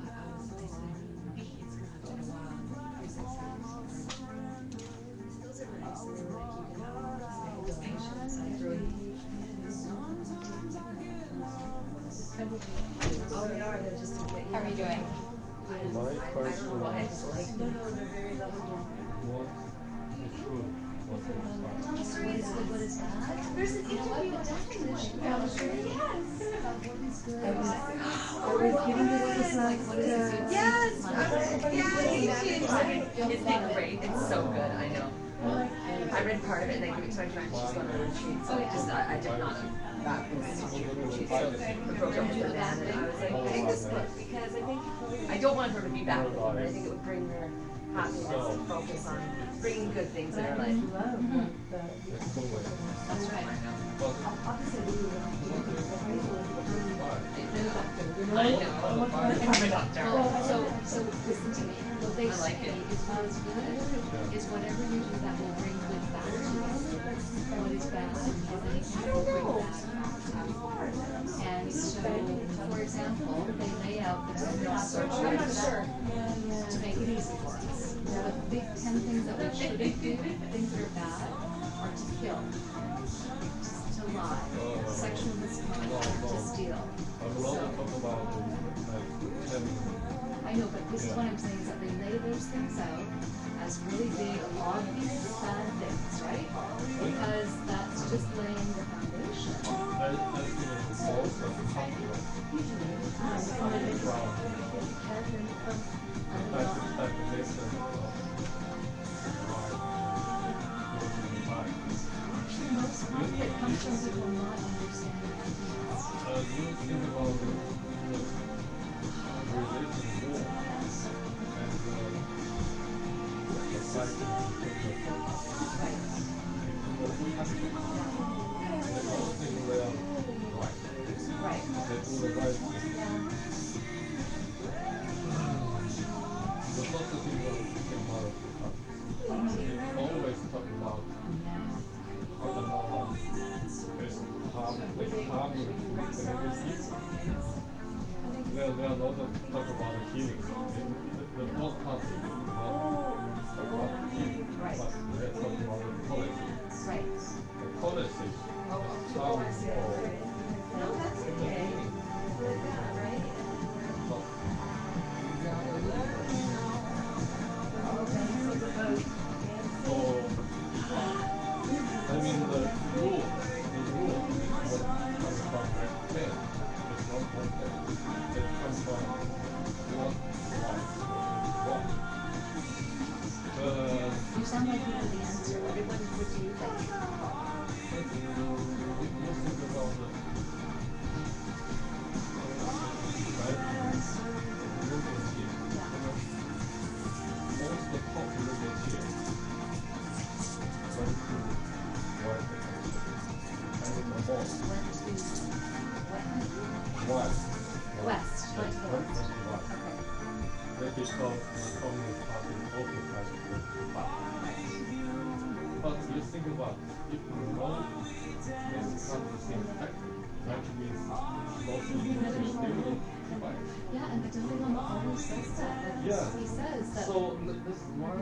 [SPEAKER 2] I said, it's gonna have to go out. Those are nice, and then like you can have donations. I throw Oh, they are. They're just to get you. How are you doing? I don't know why it's like. No, they're very lovable.
[SPEAKER 3] What is good? What is bad?
[SPEAKER 2] What is bad?
[SPEAKER 5] There's an interview with definition. Yes.
[SPEAKER 2] I was given this like, what is it?
[SPEAKER 5] Yes.
[SPEAKER 2] It's been great. It's so good. I know. I read part of it and then gave it to my friend. She's going on a retreat, so I did not. That was she's so the program with the band, and I was like, take this book because I think I don't want her to be back, but I think it would bring her happiness and focus on bringing good things in her life. That's right. I know. I'm a doctor. So listen to me.
[SPEAKER 1] basically, is what is good, is whatever you do that will bring good back to you. What is bad is anything that will bring bad back to you. And so, for example, they lay out the 10 searches to make it easy for us. The big 10 things that we shouldn't do, things that are bad, are to kill, to lie, sexual misconduct, to steal. I know, but this is what I'm saying, is that they lay those things out as really big, obvious, bad things, right? Because that's just laying the foundation. Actually, most conflict comes from people not understanding ideas.
[SPEAKER 3] You think about the religion war and the cycle of the
[SPEAKER 1] Right.
[SPEAKER 3] the whole thing they are right.
[SPEAKER 1] Right.
[SPEAKER 3] They do the right thing. There's lots of people who think about it. They always talk about how the law is harming and everything. There are a lot of talk about the healing. The most part is not talk about the healing,
[SPEAKER 1] Right.
[SPEAKER 3] but they're talking about the policy.
[SPEAKER 1] Right.
[SPEAKER 3] The policy is harmful for
[SPEAKER 2] No, that's okay. Like that, right?
[SPEAKER 3] So, I mean, the rule is what comes from respect. It's not content. It comes from what right, what is wrong.
[SPEAKER 1] You sound like you know the answer. What do you think?
[SPEAKER 3] You think about the most the top religion here went to white and in the most
[SPEAKER 1] Went to what?
[SPEAKER 3] white.
[SPEAKER 1] West. Went to the
[SPEAKER 3] Went
[SPEAKER 1] west.
[SPEAKER 3] to white.
[SPEAKER 1] Okay.
[SPEAKER 3] That because the Communist Party also tries to go to the back. But you think about if no this country seems active, that means most of the country still need to fight.
[SPEAKER 1] Yeah, and the Dalai Lama always says that. Like,
[SPEAKER 3] Yeah.
[SPEAKER 1] he says that.
[SPEAKER 3] So this is why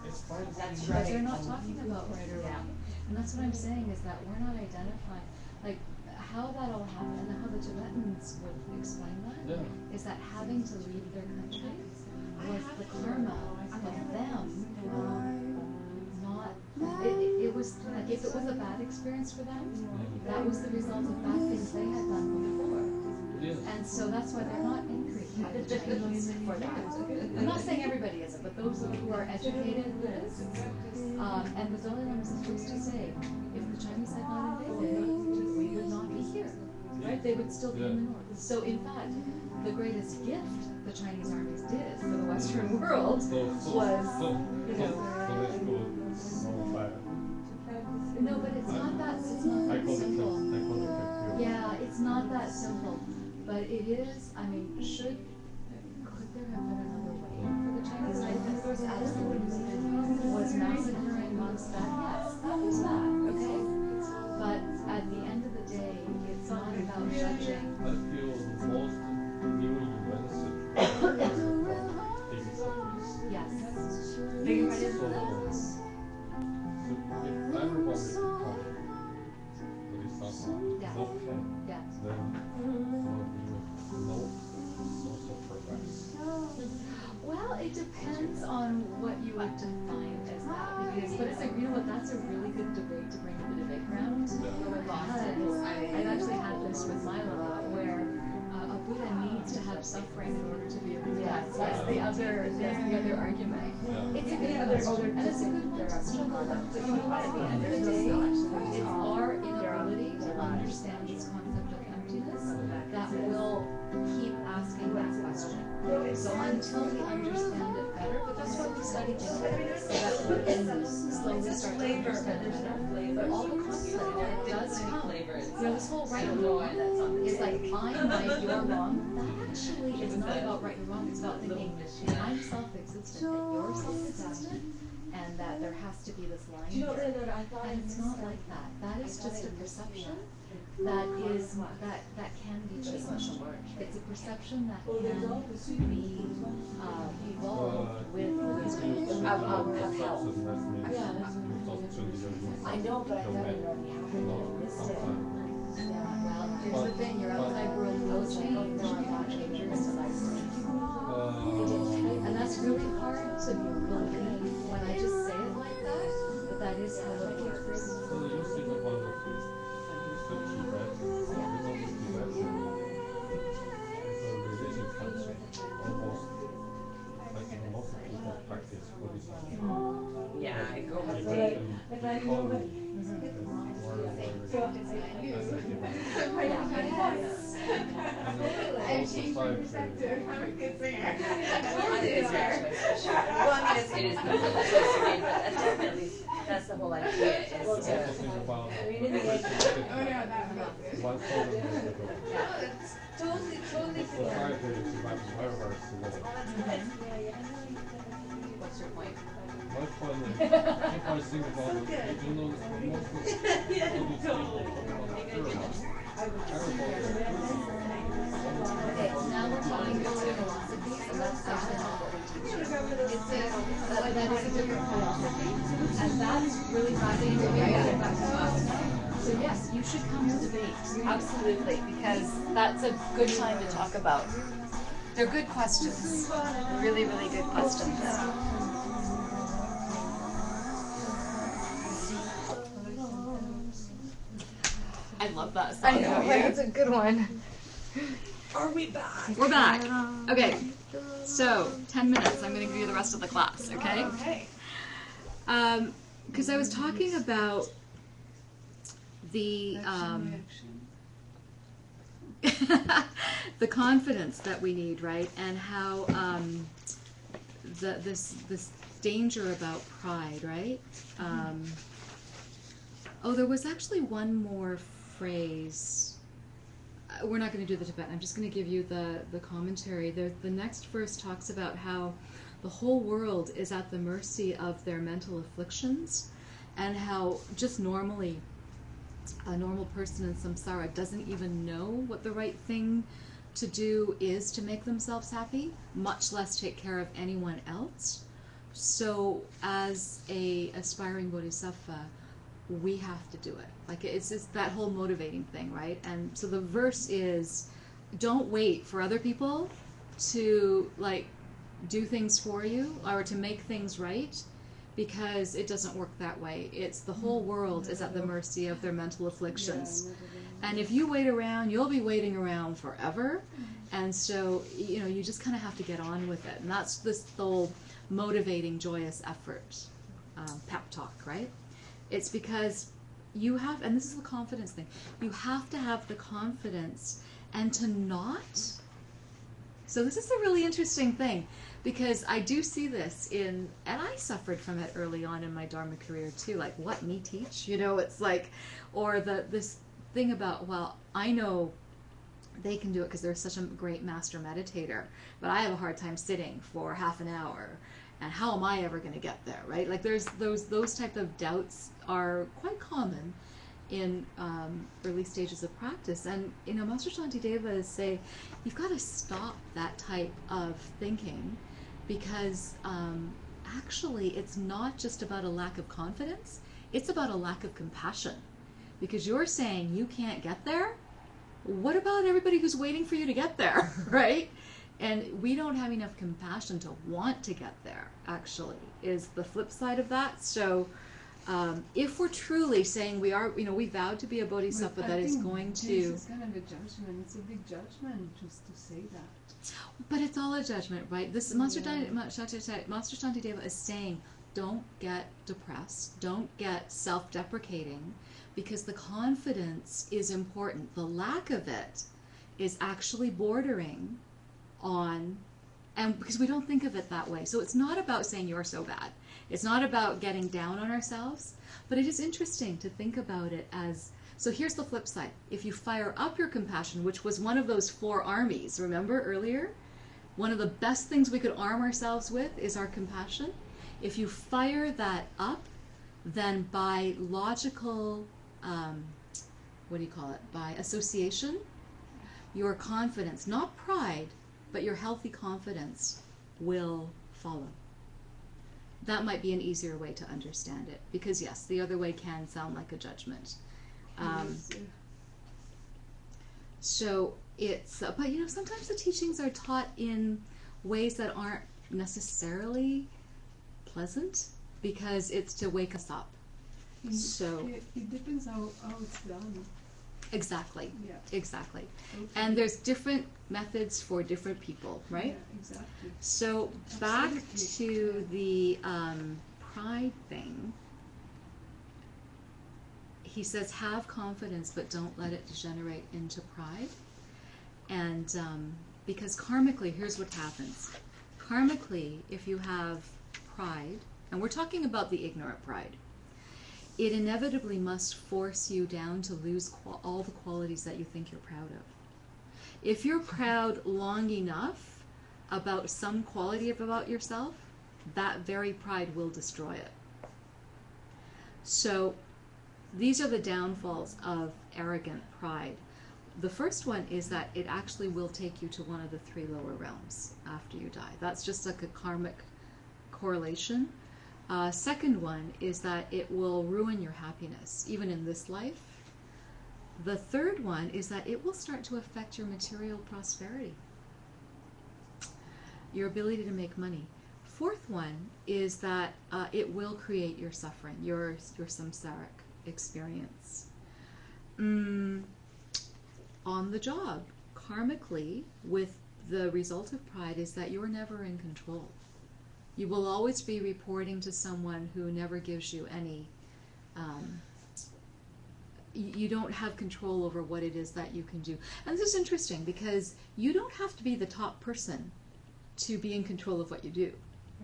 [SPEAKER 3] it's fine.
[SPEAKER 2] That's
[SPEAKER 1] But
[SPEAKER 2] right.
[SPEAKER 1] they're not talking about right or wrong. And that's what I'm saying, is that we're not identifying, like, how that all happened, and how the Tibetans would explain that,
[SPEAKER 3] Yeah.
[SPEAKER 1] is that having to leave their country was the karma of them not, it was, like, if it was a bad experience for them, that was the result of bad things they had done before.
[SPEAKER 3] Yes.
[SPEAKER 1] And so that's why they're not angry at the Chinese for that. I'm not saying everybody isn't, but those who are educated with it. And the Dalai Lama is supposed to say, if the Chinese had not invaded, we would not be here. Right? They would still be in the north. So in fact, the greatest gift the Chinese armies did for the Western world was, you know.
[SPEAKER 3] So let's go no fire.
[SPEAKER 1] No, but it's not that simple. Yeah, it's not that simple. But it is, I mean, could there have been another way for the Chinese? I think there was absolutely was massacring monks that, yes, that was bad, okay? But at the end of the day, it's not about judging.
[SPEAKER 3] I feel the most new events
[SPEAKER 1] Yes.
[SPEAKER 3] if everybody becomes Bodhisattva,
[SPEAKER 1] Yeah.
[SPEAKER 3] okay,
[SPEAKER 1] Yeah.
[SPEAKER 3] then will be no social progress.
[SPEAKER 1] Well, it depends on what you would define as that. Because, but it's that's a really good debate to bring the debate ground. Because I've actually had this with my Lama, where a Buddha needs to have suffering in order to be a Buddha. That's the other argument. It's a good argument, and it's a good one to struggle with. But you know what? At the end of the day, it's our inability to understand this concept of emptiness that will keep asking that question. So until we understand it better, but that's why we study things, so that we can slowly start to understand it better. But all the conflict does come. You know, this whole right and wrong, It's like, I'm right, you're wrong. That actually is not about right or wrong. It's about thinking, I'm self-existent and you're self-existent, and that there has to be this line here. And it's not like that. That is just a perception that can be changed. It's a perception that can be evolved with wisdom.
[SPEAKER 2] Of health. I know, but I thought it already happened. I missed it.
[SPEAKER 1] Yeah, well, here's the thing, your outside world will change, but not change your inside world. And that's really hard to believe when I just say it like that, but that is how it works.
[SPEAKER 3] So you see the one of these, the Tibet, the Tibet, the religion culture, almost, like in most people practice Bodhisattva.
[SPEAKER 2] Yeah, I go with
[SPEAKER 3] Tibet
[SPEAKER 2] it.
[SPEAKER 3] and Buddhism.
[SPEAKER 5] I've changed my perspective. I'm a good singer.
[SPEAKER 2] It is your choice. Well, I mean, it is the choice you made, but definitely that's the whole idea is
[SPEAKER 3] Also
[SPEAKER 2] to.
[SPEAKER 3] think about
[SPEAKER 5] Oh no, that was
[SPEAKER 3] one thousand years ago.
[SPEAKER 5] it's totally
[SPEAKER 3] Society is much very slow.
[SPEAKER 1] What's your point?
[SPEAKER 3] My point is, if I think about it, you know, most of these people
[SPEAKER 1] Okay, now we're talking about philosophies, and that's actually not what we teach. It's that is a different philosophy, and that's really fascinating. So yes, you should come to debate. Absolutely, because that's a good time to talk about. They're good questions. Really, really good questions. I love that song.
[SPEAKER 2] I know, it's a good one. Are we back?
[SPEAKER 1] We're back. Okay, so 10 minutes. I'm going to give you the rest of the class, okay?
[SPEAKER 2] Okay.
[SPEAKER 1] Because I was talking about the the confidence that we need, right? And how this danger about pride, right? Oh, there was actually one more phrase. We're not going to do the Tibetan. I'm just going to give you the commentary. The next verse talks about how the whole world is at the mercy of their mental afflictions, and how just normally a normal person in samsara doesn't even know what the right thing to do is to make themselves happy, much less take care of anyone else. So as a aspiring bodhisattva, we have to do it. Like, it's just that whole motivating thing, right? And so the verse is, don't wait for other people to like do things for you or to make things right, because it doesn't work that way. It's the whole world is at the mercy of their mental afflictions. And if you wait around, you'll be waiting around forever. And so, you know, you just kind of have to get on with it. And that's this whole motivating, joyous effort pep talk, right? It's because you have, and this is the confidence thing, you have to have the confidence and to not. So this is a really interesting thing, because I do see this in, and I suffered from it early on in my Dharma career too, like, what, me teach? You know, it's like, or this thing about, well, I know they can do it because they're such a great master meditator, but I have a hard time sitting for half an hour. And how am I ever going to get there, right? Like, there's those type of doubts are quite common in early stages of practice. And, you know, Master Shantideva is saying, you've got to stop that type of thinking, because actually it's not just about a lack of confidence, it's about a lack of compassion. Because you're saying you can't get there, what about everybody who's waiting for you to get there, right? And we don't have enough compassion to want to get there, actually, is the flip side of that. So if we're truly saying we are, you know, we vowed to be a bodhisattva that is going to...
[SPEAKER 4] It's kind of a judgment. It's a big judgment just to say that.
[SPEAKER 1] But it's all a judgment, right? This Master Shantideva is saying, don't get depressed, don't get self-deprecating, because the confidence is important. The lack of it is actually bordering on, and because we don't think of it that way. So it's not about saying you're so bad. It's not about getting down on ourselves, but it is interesting to think about it as, So here's the flip side. If you fire up your compassion, which was one of those 4 armies, remember earlier? One of the best things we could arm ourselves with is our compassion. If you fire that up, then by logical, by association, your confidence, not pride, but your healthy confidence will follow. That might be an easier way to understand it, because yes, the other way can sound like a judgment. So it's, but sometimes the teachings are taught in ways that aren't necessarily pleasant, because it's to wake us up. So
[SPEAKER 4] it depends how it's done.
[SPEAKER 1] Exactly.
[SPEAKER 4] Yeah.
[SPEAKER 1] Exactly.
[SPEAKER 4] Okay.
[SPEAKER 1] And there's different methods for different people, right?
[SPEAKER 4] Yeah, exactly.
[SPEAKER 1] So back to the pride thing. He says, have confidence, but don't let it degenerate into pride. And because karmically, here's what happens. Karmically, if you have pride, and we're talking about the ignorant pride, it inevitably must force you down to lose all the qualities that you think you're proud of. If you're proud long enough about some quality about yourself, that very pride will destroy it. So these are the downfalls of arrogant pride. The first one is that it actually will take you to one of the 3 lower realms after you die. That's just like a karmic correlation. Second one is that it will ruin your happiness, even in this life. The third one is that it will start to affect your material prosperity, your ability to make money. Fourth one is that it will create your suffering, your samsaric experience. On the job, karmically, with the result of pride is that you're never in control. You will always be reporting to someone who never gives you any, you don't have control over what it is that you can do. And this is interesting because you don't have to be the top person to be in control of what you do,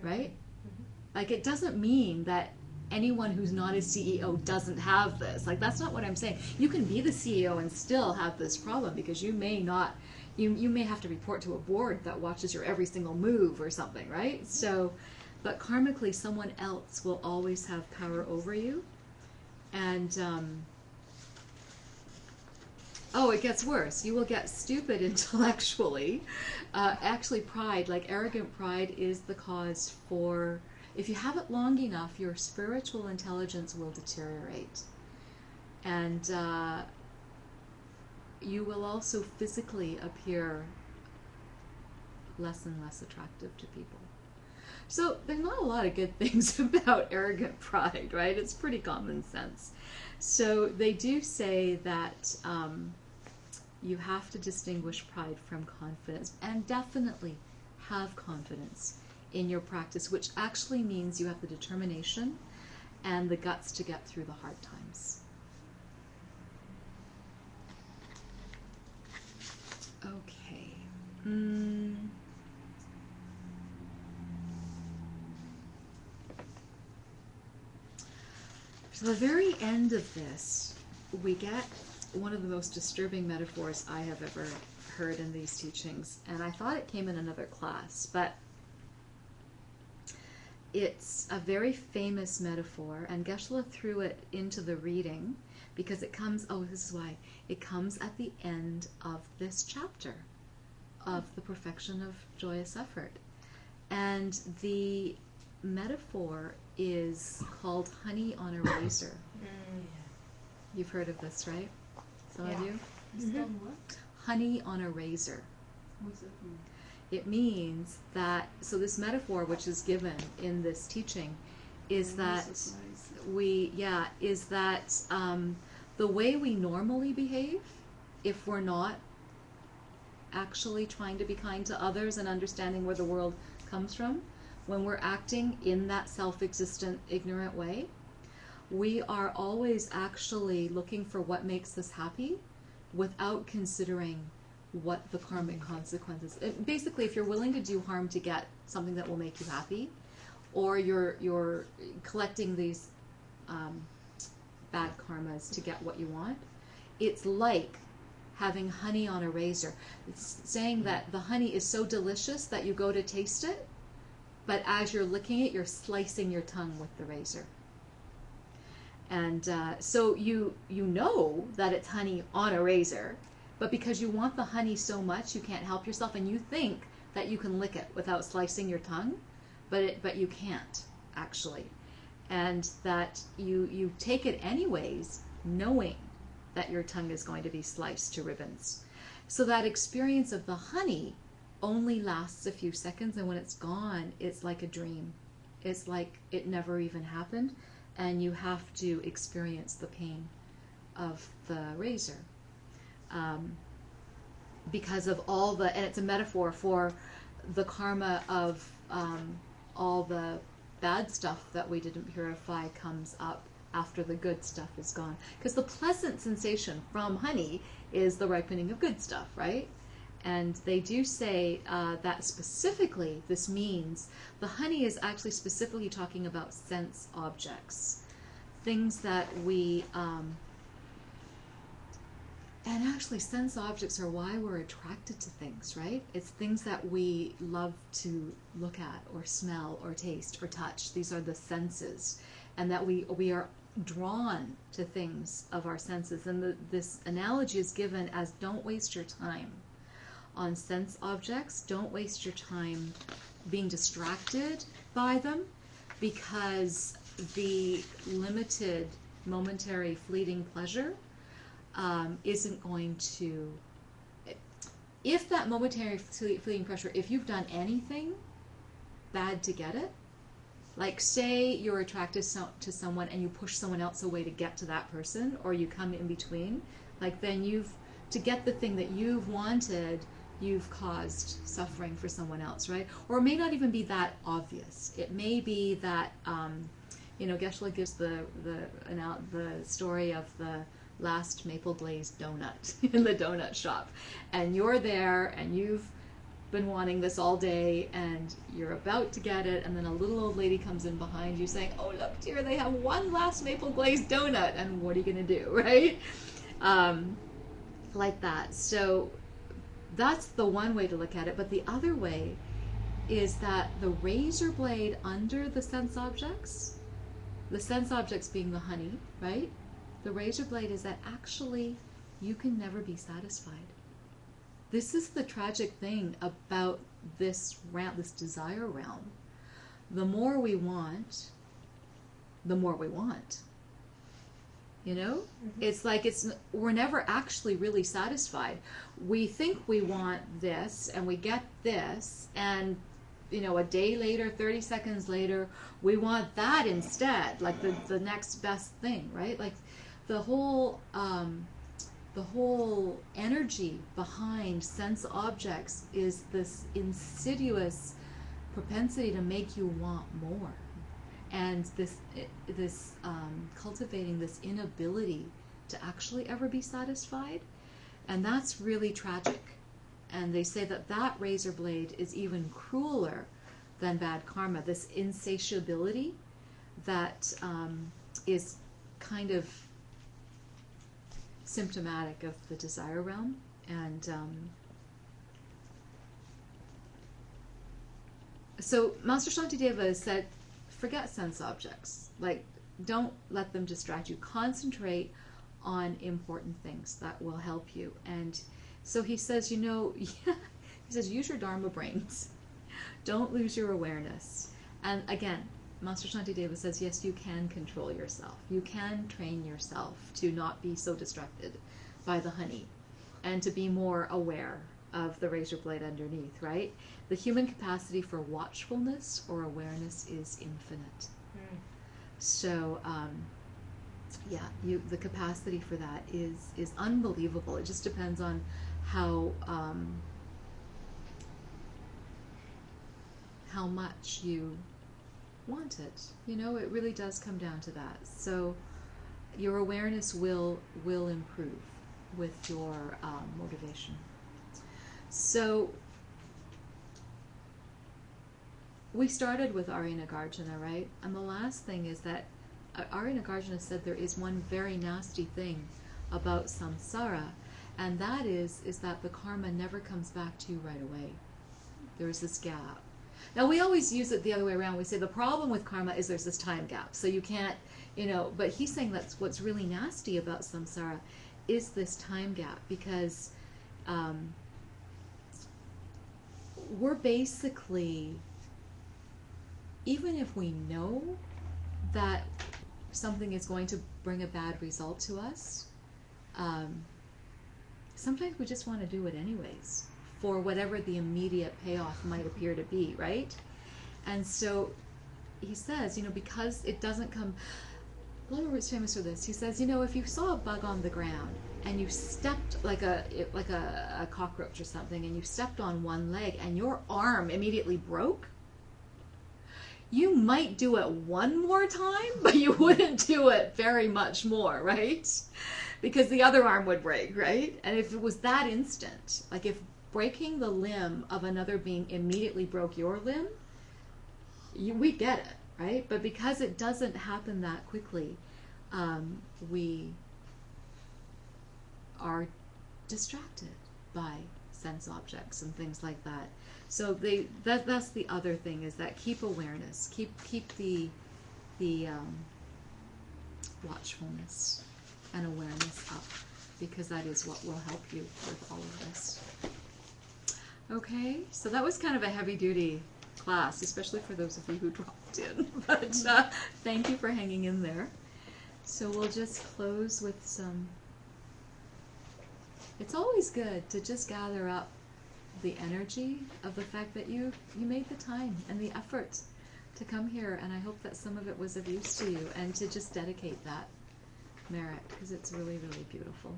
[SPEAKER 1] right? Like, it doesn't mean that anyone who's not a CEO doesn't have this. Like, that's not what I'm saying. You can be the CEO and still have this problem because you may not, you may have to report to a board that watches your every single move or something, right? So, but karmically, someone else will always have power over you. And, it gets worse. You will get stupid intellectually. Actually, pride, like arrogant pride, is the cause for, if you have it long enough, your spiritual intelligence will deteriorate. And you will also physically appear less and less attractive to people. So there's not a lot of good things about arrogant pride, right? It's pretty common sense. So they do say that you have to distinguish pride from confidence, and definitely have confidence in your practice, which actually means you have the determination and the guts to get through the hard times. Okay. So the very end of this, we get one of the most disturbing metaphors I have ever heard in these teachings, and I thought it came in another class, but it's a very famous metaphor, and Geshe-la threw it into the reading because it comes, this is why, it comes at the end of this chapter of the perfection of joyous effort. And the metaphor is called honey on a razor. You've heard of this, right? Some of you?
[SPEAKER 4] It's called what?
[SPEAKER 1] Honey on a razor.
[SPEAKER 4] What's that mean?
[SPEAKER 1] It means that, so this metaphor which is given in this teaching is that the way we normally behave, if we're not actually trying to be kind to others and understanding where the world comes from, when we're acting in that self-existent, ignorant way, we are always actually looking for what makes us happy without considering what the karmic consequences. Basically, if you're willing to do harm to get something that will make you happy, or you're collecting these bad karmas to get what you want, it's like having honey on a razor. It's saying that the honey is so delicious that you go to taste it, but as you're licking it, you're slicing your tongue with the razor. And so you know that it's honey on a razor, but because you want the honey so much, you can't help yourself, and you think that you can lick it without slicing your tongue, but you can't, actually. And that you take it anyways, knowing that your tongue is going to be sliced to ribbons. So that experience of the honey only lasts a few seconds, and when it's gone, it's like a dream. It's like it never even happened, and you have to experience the pain of the razor. Because of all the, and it's a metaphor for the karma of all the bad stuff that we didn't purify comes up after the good stuff is gone. Because the pleasant sensation from honey is the ripening of good stuff, right? And they do say that specifically this means the honey is actually specifically talking about sense objects, things that we and actually sense objects are why we're attracted to things, right? It's things that we love to look at or smell or taste or touch. These are the senses, and that we are drawn to things of our senses. And this analogy is given as don't waste your time on sense objects. Don't waste your time being distracted by them, because the limited, momentary, fleeting pleasure isn't going to, if that momentary fleeting pressure, if you've done anything bad to get it, like say you're attracted to someone and you push someone else away to get to that person, or you come in between, like then to get the thing that you've wanted, you've caused suffering for someone else, right? Or it may not even be that obvious. It may be that, Geshe-la gives the story of the last maple glazed donut in the donut shop, and you're there and you've been wanting this all day and you're about to get it, and then a little old lady comes in behind you saying, oh look dear, they have one last maple glazed donut, and what are you gonna do, right? Like that. So that's the one way to look at it. But the other way is that the razor blade under the sense objects being the honey, right? The razor blade is that actually you can never be satisfied. This is the tragic thing about this realm, this desire realm. The more we want, the more we want. It's like we're never actually really satisfied. We think we want this and we get this, and a day later, 30 seconds later, we want that instead, like the next best thing, right? Like the whole energy behind sense objects is this insidious propensity to make you want more, and this cultivating this inability to actually ever be satisfied, and that's really tragic. And they say that razor blade is even crueler than bad karma. This insatiability that is kind of symptomatic of the desire realm. And so Master Shantideva said, forget sense objects. Like, don't let them distract you. Concentrate on important things that will help you. And so he says, he says, use your Dharma brains. Don't lose your awareness. And again, Master Shantideva says, yes, you can control yourself. You can train yourself to not be so distracted by the honey and to be more aware of the razor blade underneath, right? The human capacity for watchfulness or awareness is infinite. So, the capacity for that is unbelievable. It just depends on how much you want it. It really does come down to that. So your awareness will improve with your motivation. So we started with Arya Nagarjuna, right? And the last thing is that Arya Nagarjuna said there is one very nasty thing about samsara, and that is that the karma never comes back to you right away. There's this gap. Now, we always use it the other way around. We say the problem with karma is there's this time gap, so you can't, but he's saying that's what's really nasty about samsara is this time gap, because we're basically, even if we know that something is going to bring a bad result to us, sometimes we just want to do it anyways for whatever the immediate payoff might appear to be, right? And so he says, because it doesn't come, Luther's famous for this. He says, if you saw a bug on the ground and you stepped like a cockroach or something, and you stepped on one leg and your arm immediately broke, you might do it one more time, but you wouldn't do it very much more, right? Because the other arm would break, right? And if it was that instant, like if breaking the limb of another being immediately broke your limb, we get it, right? But because it doesn't happen that quickly, we are distracted by sense objects and things like that. So that's the other thing, is that keep awareness, keep the watchfulness and awareness up, because that is what will help you with all of this. Okay, so that was kind of a heavy-duty class, especially for those of you who dropped in. But thank you for hanging in there. So we'll just close with some. It's always good to just gather up the energy of the fact that you made the time and the effort to come here, and I hope that some of it was of use to you, and to just dedicate that merit, because it's really, really beautiful.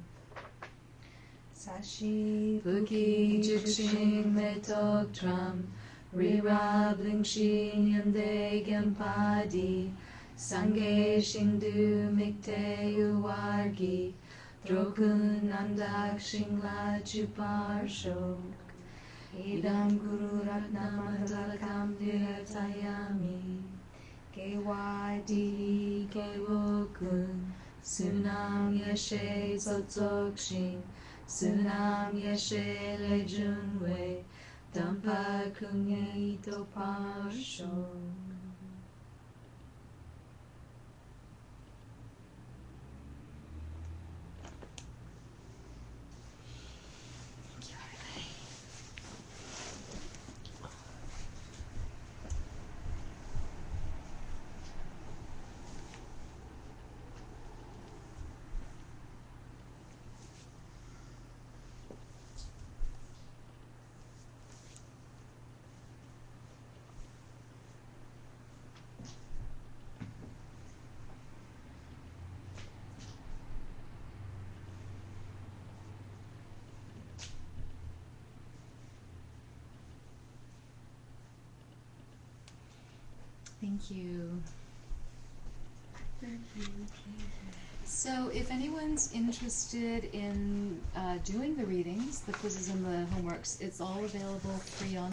[SPEAKER 1] Sashi Buki Jukshin Metok Drum Rira Blingshin Yande Gempadi Sange Shindu Mikte Uwargi Drokun Nandak Shingla Chupar Shok Idam Guru Ratnamantalakam Diratayami Kewadi Kewokun Sunam Yeshe Zotzokshin Sunam Yeshe Lejunwe Dampa Kunyi Topasho. Thank you.
[SPEAKER 4] Thank you.
[SPEAKER 1] So if anyone's interested in doing the readings, the quizzes and the homeworks, it's all available free on